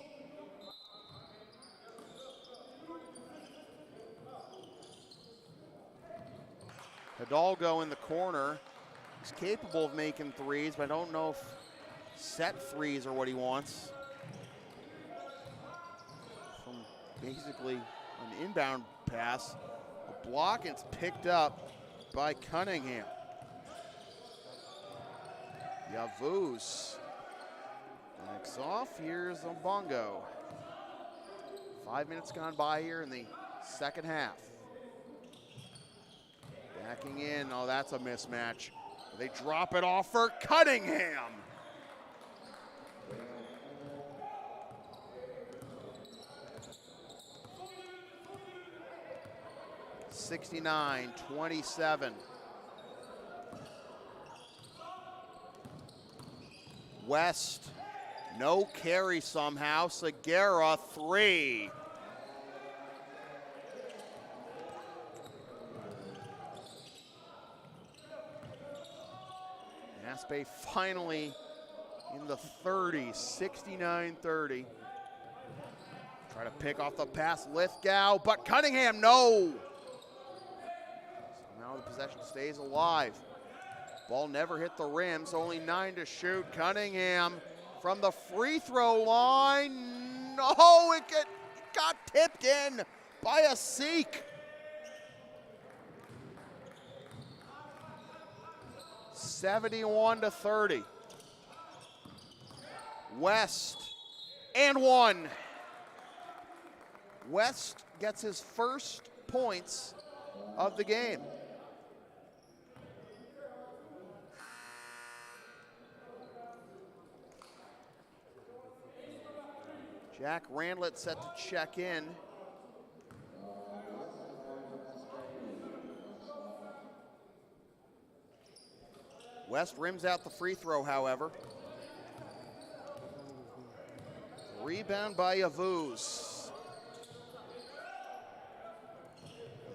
Hidalgo in the corner. He's capable of making threes, but I don't know if set threes are what he wants. From basically an inbound pass, a block, and it's picked up by Cunningham. Yavuz backs off. Here's Bongo. 5 minutes gone by here in the second half. Backing in. Oh, that's a mismatch. They drop it off for Cunningham. (69-27). West, no carry somehow. Segura, 3. Aspe finally in the 30s, 69-30. Try to pick off the pass, Lithgow, but Cunningham, no! So now the possession stays alive. Ball never hit the rim, so only 9 to shoot. Cunningham from the free throw line. No, it got tipped in by Essex. 71-30. West and 1. West gets his first points of the game. Jack Randlett set to check in. West rims out the free throw, however. Rebound by Yavuz.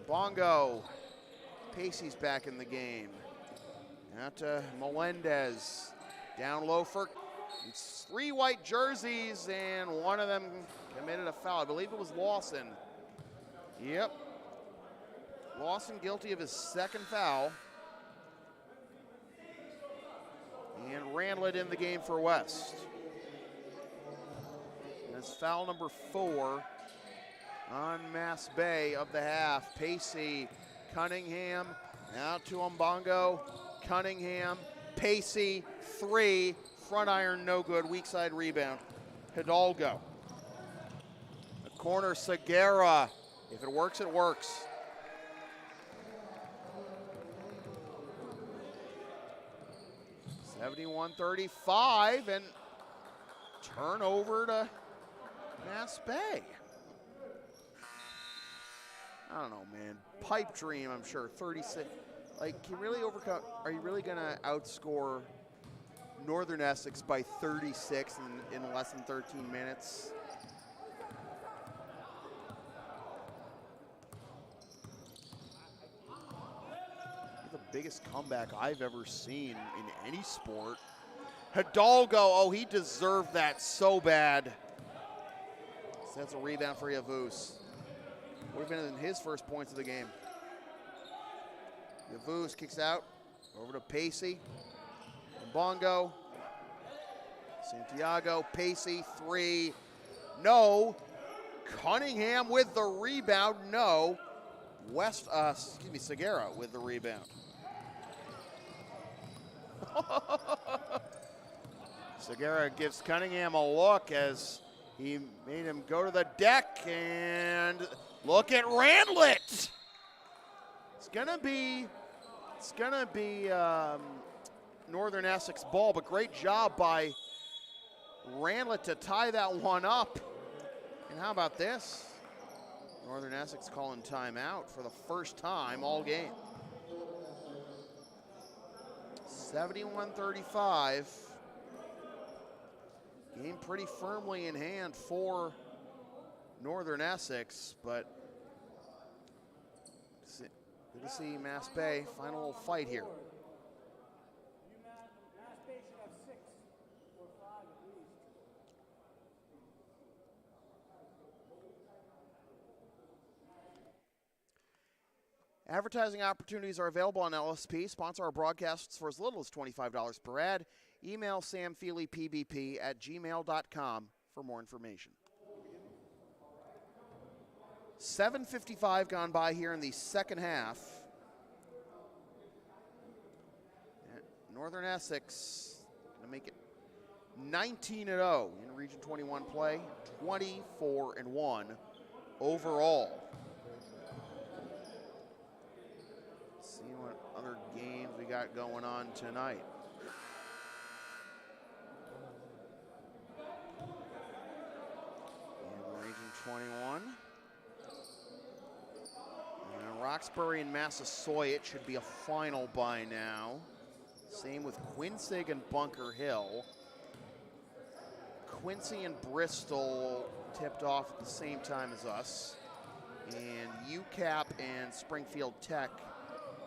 Bongo. Pacey's back in the game. Out to Melendez. Down low for 3 white jerseys, and one of them committed a foul. I believe it was Lawson. Yep. Lawson guilty of his second foul. And Randlet in the game for West. That's foul number 4 on Mass Bay of the half. Pacey, Cunningham, out to Mbongo, Cunningham, Pacey, 3, front iron no good, weak side rebound. Hidalgo. The corner, Segura. If it works, it works. (71-35) and turnover to Mass Bay. I don't know, man. Pipe dream, I'm sure. 36. Like, can you really overcome? Are you really gonna outscore Northern Essex by 36 in less than 13 minutes? The biggest comeback I've ever seen in any sport. Hidalgo, oh, he deserved that so bad. So that's a rebound for Yavuz. Would have been in his first points of the game. Yavuz kicks out, over to Pacey. Mbongo. Santiago, Pacey, 3. No. Cunningham with the rebound, no. Segura with the rebound. Segura gives Cunningham a look as he made him go to the deck, and look at Randlet. It's gonna be Northern Essex ball, but great job by Randlet to tie that one up. And how about this? Northern Essex calling timeout for the first time all game. 71-35. Game pretty firmly in hand for Northern Essex, but good to see Mass Bay final little fight here. Advertising opportunities are available on LSP. Sponsor our broadcasts for as little as $25 per ad. Email samfeelypbp@gmail.com for more information. 7:55 gone by here in the second half. Northern Essex going to make it 19-0 in Region 21 play, 24-1 overall. See what other games we got going on tonight. In Region 21. And Roxbury and Massasoit should be a final by now. Same with Quincy and Bunker Hill. Quincy and Bristol tipped off at the same time as us. And UCAP and Springfield Tech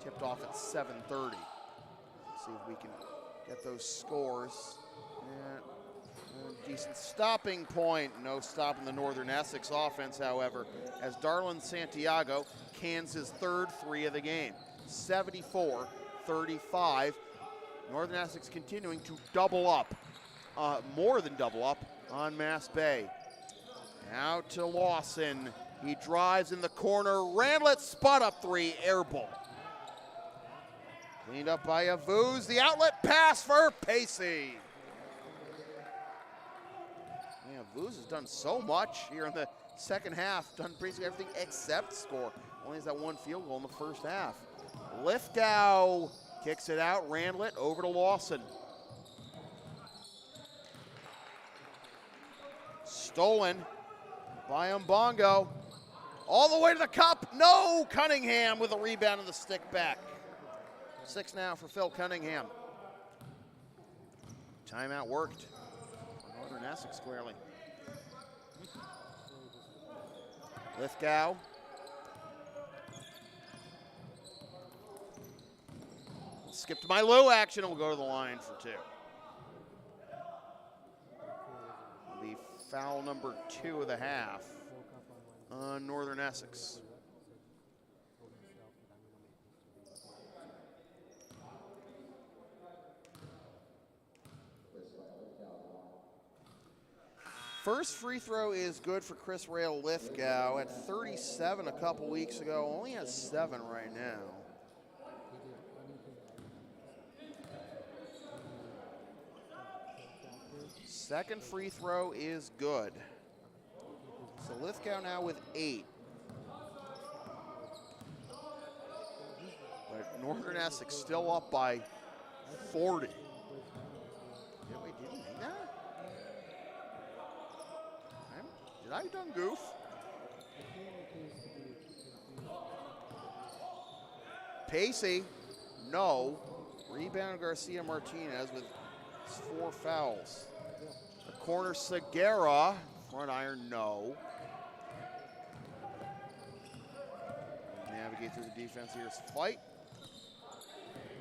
tipped off at 7:30. See if we can get those scores. Decent stopping point. No stopping the Northern Essex offense, however, as Darlin Santiago cans his third 3 of the game. 74-35. Northern Essex continuing to double up, more than double up on Mass Bay. Out to Lawson. He drives in the corner. Randlet spot up 3, air ball. Cleaned up by Yavuz. The outlet pass for Pacey. Yeah, Yavuz has done so much here in the second half. Done basically everything except score. Only has that 1 field goal in the first half. Lithgow kicks it out. Randlet over to Lawson. Stolen by Mbongo. All the way to the cup. No! Cunningham with a rebound and the stick back. 6 now for Phil Cunningham. Timeout worked. Northern Essex squarely. Lithgow. Skipped my low action and will go to the line for 2. The foul number 2 of the half on Northern Essex. First free throw is good for Chris Rail Lithgow at 37 a couple weeks ago. Only has 7 right now. Second free throw is good. So Lithgow now with 8. But Northern Essex still up by 40. Yeah, wait, did he make that? Did I done goof? Pacey, no. Rebound Garcia Martinez with 4 fouls. The corner Segura, front iron, no. Navigate through the defense here. Fight.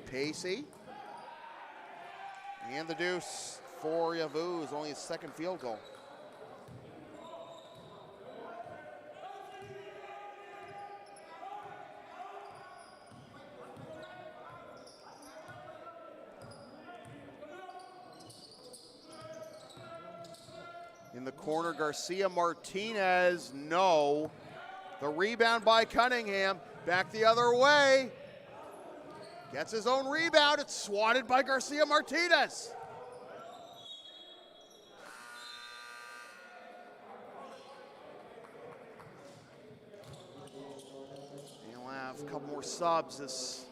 Pacey. And the deuce for Yavuz, only his second field goal. In the corner, Garcia Martinez, no. The rebound by Cunningham, back the other way. Gets his own rebound, it's swatted by Garcia Martinez. And we'll have a couple more subs as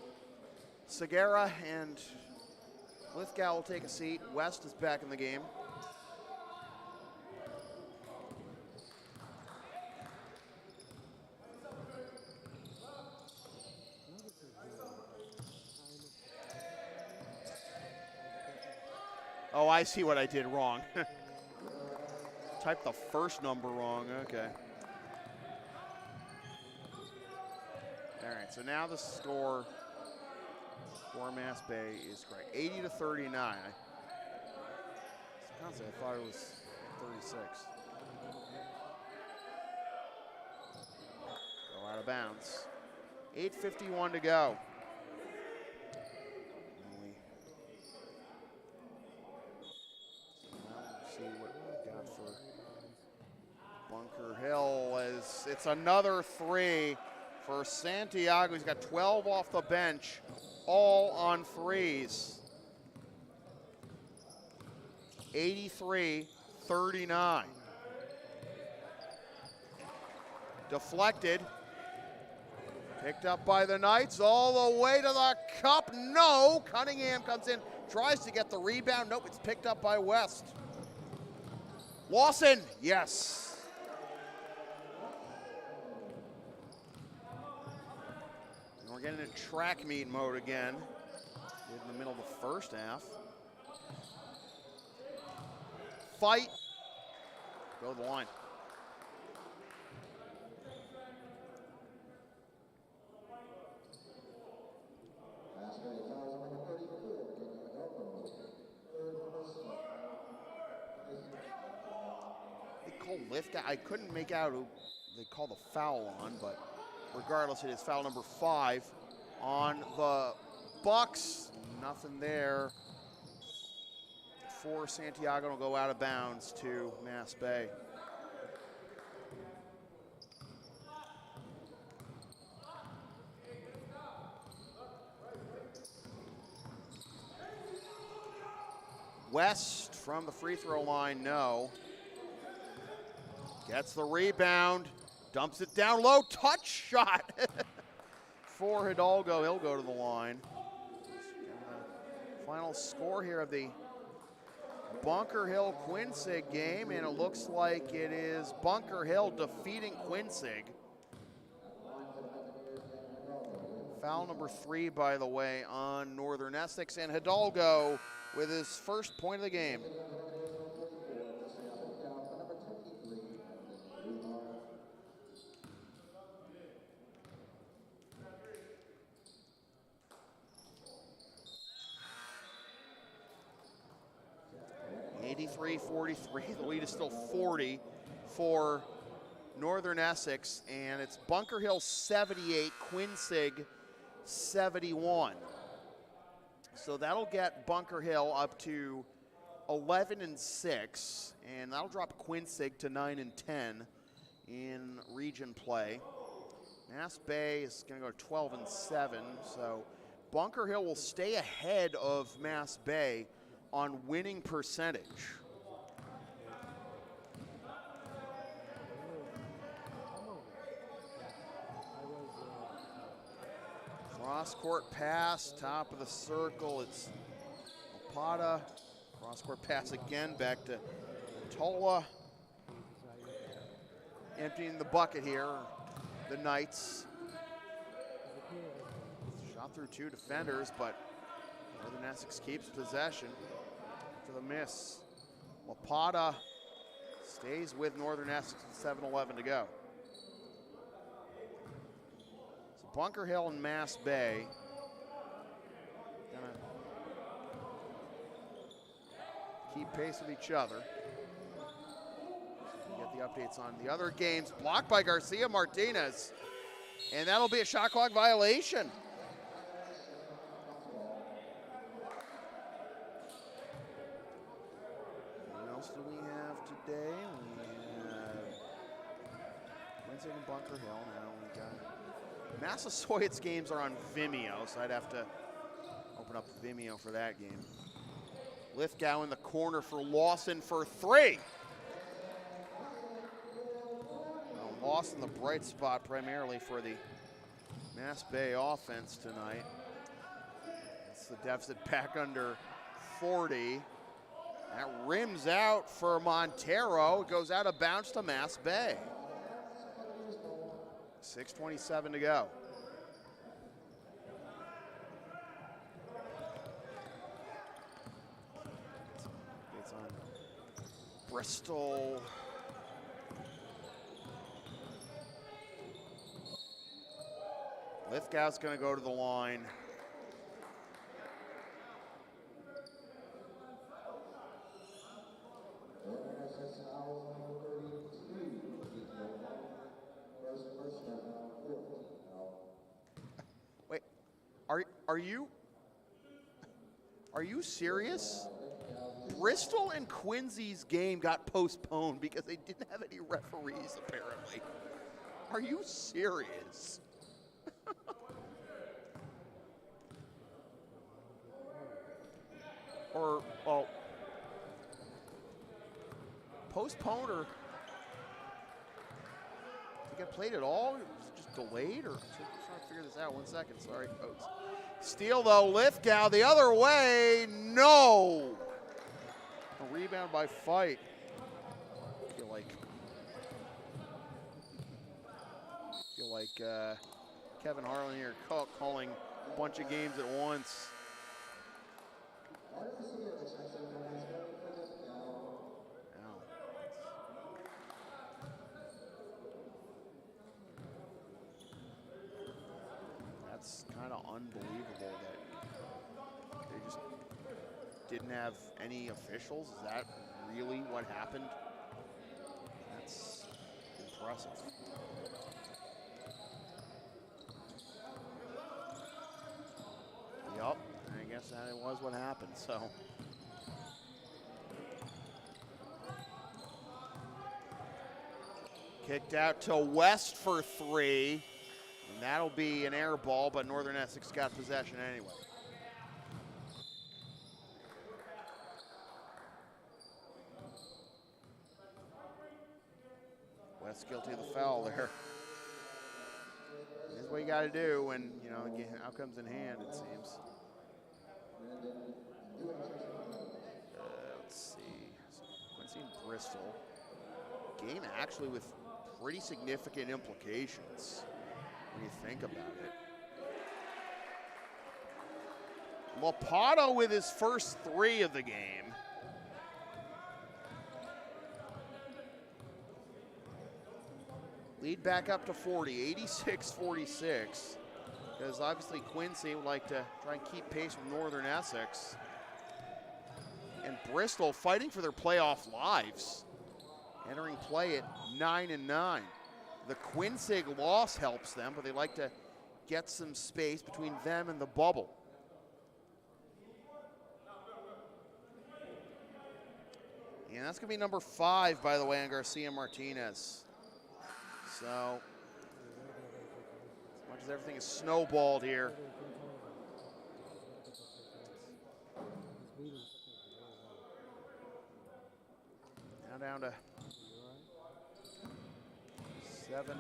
Segura and Lithgow will take a seat. West is back in the game. Oh, I see what I did wrong. Typed the first number wrong, okay. All right, so now the score for Mass Bay is correct, 80-39. Honestly, I thought it was 36. Go out of bounds. 8:51 to go. See what we got for Bunker Hill as it's another 3 for Santiago. He's got 12 off the bench, all on 3s. 83-39. Deflected. Picked up by the Knights all the way to the cup. No, Cunningham comes in, tries to get the rebound. Nope, it's picked up by West. Lawson, yes. And we're getting in track meet mode again. In the middle of the first half. Fight. Go to the line. Lithgow, I couldn't make out who they called the foul on, but regardless, it is foul number 5 on the Bucks. Nothing there for Santiago to go out of bounds to Mass Bay. West from the free throw line, no. Gets the rebound, dumps it down low, touch shot for Hidalgo. He'll go to the line. Final score here of the Bunker Hill Quinsig game, and it looks like it is Bunker Hill defeating Quinsig. Foul number 3, by the way, on Northern Essex, and Hidalgo with his first point of the game. The lead is still 40 for Northern Essex, and it's Bunker Hill 78, Quinsig 71. So that'll get Bunker Hill up to 11-6, and that'll drop Quinsig to 9-10 in region play. Mass Bay is going to go 12-7, so Bunker Hill will stay ahead of Mass Bay on winning percentage. Cross-court pass, top of the circle. It's Opata. Cross-court pass again, back to Tola. Emptying the bucket here, the Knights. Shot through two defenders, but Northern Essex keeps possession for the miss. Opata stays with Northern Essex with 7:11 to go. So Bunker Hill and Mass Bay gonna keep pace with each other. So we get the updates on the other games. Blocked by Garcia Martinez, and that'll be a shot clock violation. What else do we have today? We have Wednesday and Bunker Hill. Now we got Massasoit's games are on Vimeo, so I'd have to open up Vimeo for that game. Lithgow in the corner for Lawson for three. Well, Lawson the bright spot primarily for the Mass Bay offense tonight. It's the deficit back under 40. That rims out for Montero. It goes out of bounds to Mass Bay. 6:27 to go. It's on Bristol. Lithgow's going to go to the line. Wait, are you serious? Bristol and Quincy's game got postponed because they didn't have any referees, apparently. Are you serious? Or, well, postponed, or did it get played at all? Or was it just delayed? Or I'm trying to figure this out. 1 second, sorry, folks. Steal though, Lithgow the other way, no! A rebound by Fight. I feel like Kevin Harlan here calling a bunch of games at once. That's kind of unbelievable that they just didn't have any officials. Is that really what happened? That's impressive. Yup, I guess that was what happened, so. Kicked out to West for three, and that'll be an air ball, but Northern Essex got possession anyway. West guilty of the foul there. This is what you got to do when, you know, outcomes in hand, it seems. Let's see. Quincy and Bristol. Game actually with pretty significant implications when you think about it. Lopato with his first three of the game. Lead back up to 40, 86-46. Because obviously Quincy would like to try and keep pace with Northern Essex. And Bristol fighting for their playoff lives. Entering play at 9-9. The Quinsig loss helps them, but they like to get some space between them and the bubble. And that's going to be number 5, by the way, on Garcia Martinez. So, as much as everything is snowballed here. Now down to 7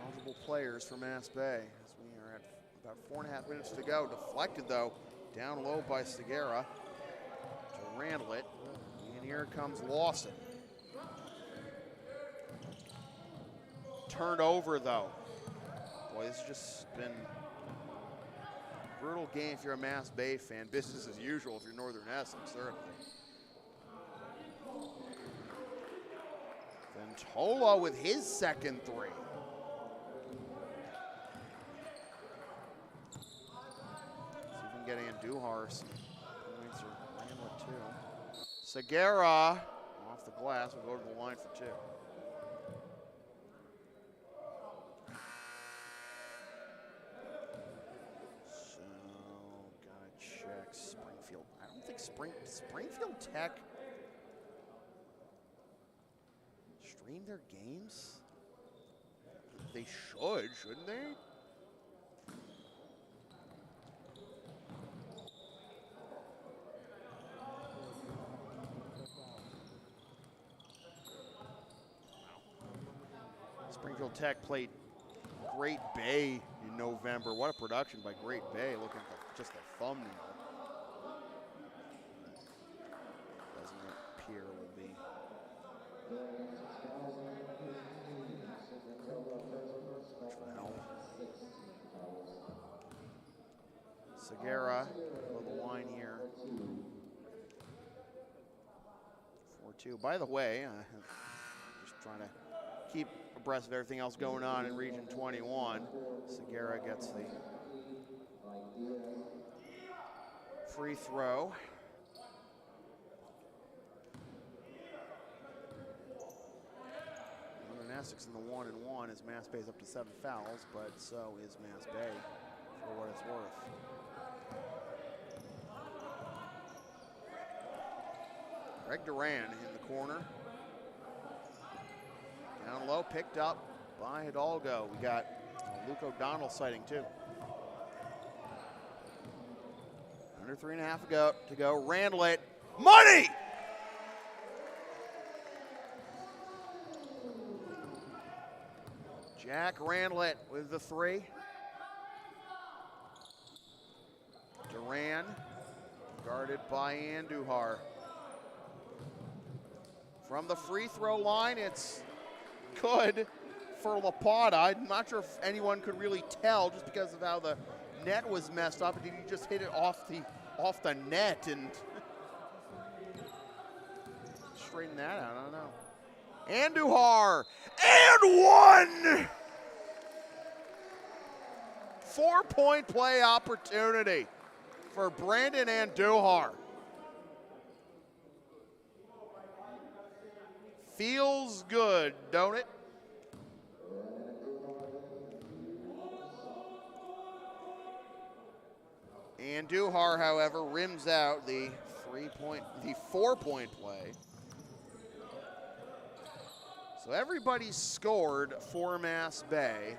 eligible players for Mass Bay. As we are at about 4.5 minutes to go. Deflected, though, down low by Segura to Randall it. And here comes Lawson. Turned over, though. Boy, this has just been a brutal game if you're a Mass Bay fan. Business as usual if you're Northern Essex, certainly. Ventola with his second 3. See if we can get Andujar some points or Randall too. Segura off the glass will go to the line for 2. So, gotta check Springfield. I don't think Springfield Tech stream their games? They should, shouldn't they? Springfield Tech played Great Bay in November. What a production by Great Bay. Look at just the thumbnail. Doesn't appear will be. Segura on the line here. 4-2. By the way, just trying to keep abreast of everything else going on in Region 21. Segura gets the free throw. Northern Essex in the 1-and-1 as Mass Bay's up to 7 fouls, but so is Mass Bay for what it's worth. Greg Duran in the corner. Down low, picked up by Hidalgo. We got Luke O'Donnell sighting too. Under 3.5 to go. Randall it. Money! Jack Randall with the 3. Duran guarded by Andujar. From the free throw line, it's good for LaPorta. I'm not sure if anyone could really tell just because of how the net was messed up. Did he just hit it off the net and straighten that out? I don't know. Andujar and 1! 4-point play opportunity for Brandon Andujar. Feels good, don't it? Andujar, however, rims out the 4-point play. So everybody scored for Mass Bay.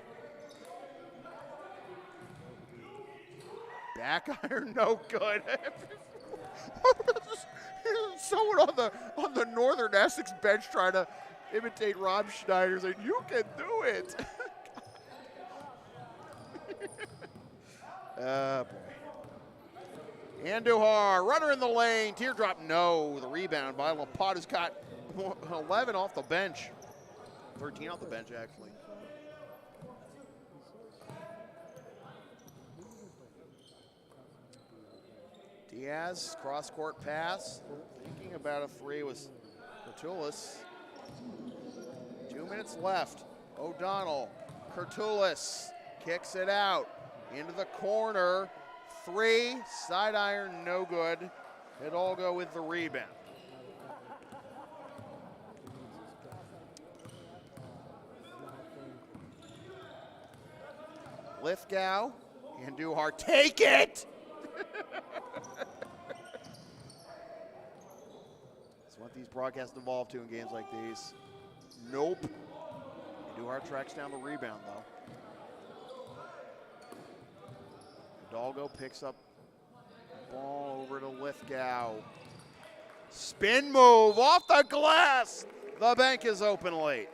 Back iron, no good. Someone on the Northern Essex bench trying to imitate Rob Schneider, saying, "You can do it." Boy. Andujar, runner in the lane, teardrop, no. The rebound by LaPorta, who's got 11 off the bench, 13 off the bench actually. Diaz, cross-court pass. Thinking about a 3 was Curtulis. 2 minutes left. O'Donnell, Curtulis kicks it out into the corner. 3, side iron, no good. Hidalgo with the rebound. Lithgow, Andujar, take it! broadcast evolve to in games like these. Nope. Duhart tracks down the rebound, though. Hidalgo picks up the ball over to Lithgow. Spin move off the glass. The bank is open late.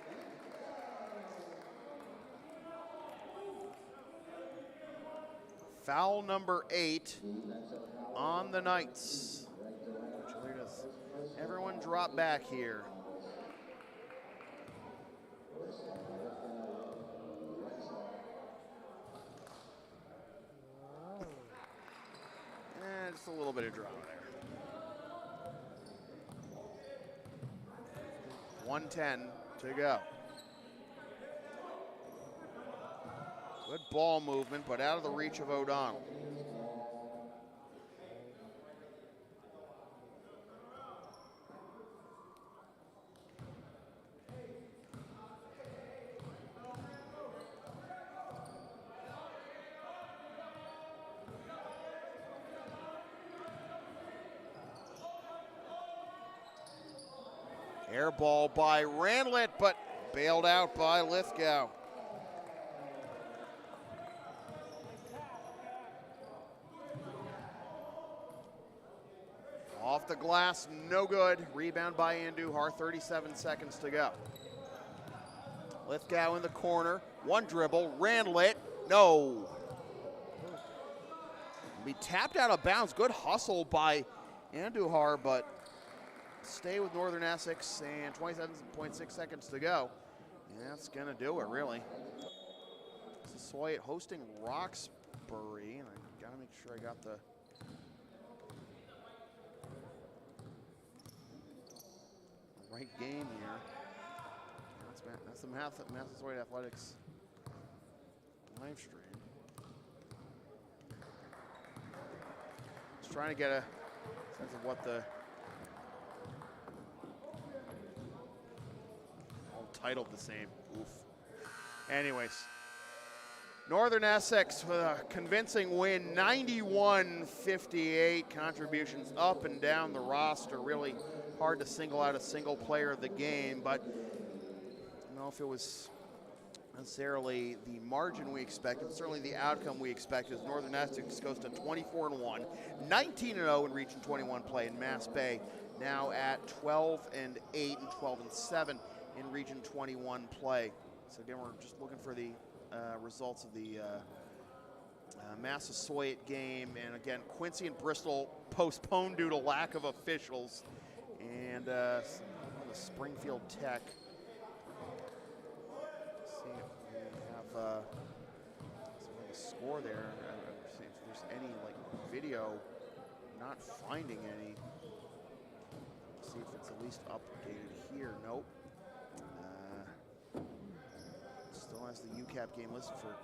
Foul number 8 on the Knights. Everyone drop back here. And just a little bit of drama there. 1:10 to go. Good ball movement, but out of the reach of O'Donnell. Air ball by Randlett, but bailed out by Lithgow. Off the glass, no good. Rebound by Andujar, 37 seconds to go. Lithgow in the corner, one dribble, Randlett, no. Be tapped out of bounds, good hustle by Andujar, but stay with Northern Essex, and 27.6 seconds to go. And that's gonna do it, really. Sassoyat hosting Roxbury, and I gotta make sure I got the right game here. That's the Massasoit Athletics live stream. Just trying to get a sense of what the all titled the same. Oof. Anyways, Northern Essex with a convincing win, 91-58. Contributions up and down the roster. Really hard to single out a single player of the game, but I don't know if it was necessarily the margin we expected, certainly the outcome we expected. As Northern Essex goes to 24-1, 19-0 in Region 21 play, in Mass Bay now at 12-8 and 12-7 in Region 21 play. So again, we're just looking for the results of the Massasoit game, and again, Quincy and Bristol postponed due to lack of officials. And the Springfield Tech. Let's see if we have the score there. See if there's any video. Not finding any. See if it's at least updated here. Nope. Still has the UCAP game listed for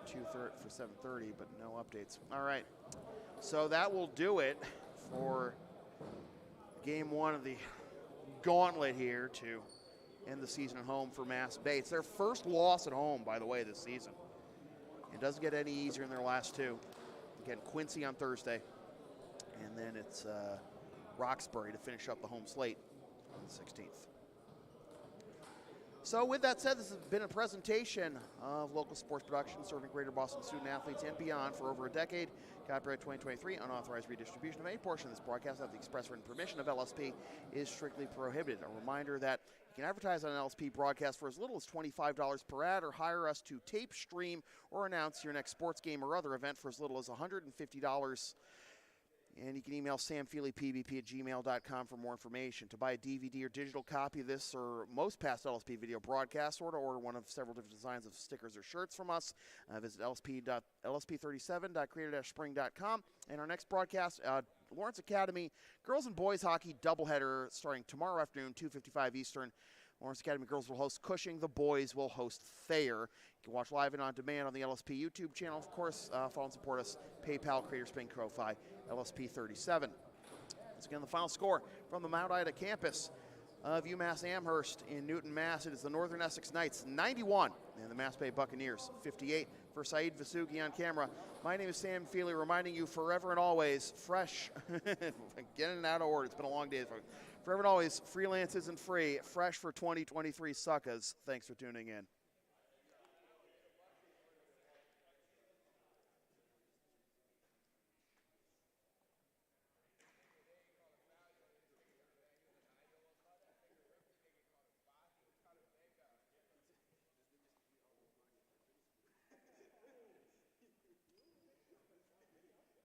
7:30, but no updates. All right. So that will do it for game 1 of the gauntlet here to end the season at home for Mass Bay. It's their first loss at home, by the way, this season. It doesn't get any easier in their last 2. Again, Quincy on Thursday, and then it's Roxbury to finish up the home slate on the 16th. So with that said, this has been a presentation of local sports production serving Greater Boston student athletes and beyond for over a decade. Copyright 2023, unauthorized redistribution of any portion of this broadcast without the express written permission of LSP is strictly prohibited. A reminder that you can advertise on an LSP broadcast for as little as $25 per ad, or hire us to tape, stream, or announce your next sports game or other event for as little as $150. And you can email samfeelypbp@gmail.com for more information. To buy a DVD or digital copy of this or most past LSP video broadcasts, or to order one of several different designs of stickers or shirts from us, visit lsp.37.creator-spring.com. And our next broadcast, Lawrence Academy girls and boys hockey doubleheader starting tomorrow afternoon, 2:55 Eastern. Lawrence Academy girls will host Cushing. The boys will host Thayer. You can watch live and on demand on the LSP YouTube channel. Of course, follow and support us. PayPal, Creator Spring, Ko-Fi, LSP37. Once again, the final score from the Mount Ida campus of UMass Amherst in Newton, Mass. It is the Northern Essex Knights 91 and the Mass Bay Buccaneers 58. For Saeed Vasugi on camera, my name is Sam Feely, reminding you forever and always, fresh, getting out of order. It's been a long day Forever and always, freelance isn't free. Fresh for 2023 suckers. Thanks for tuning in.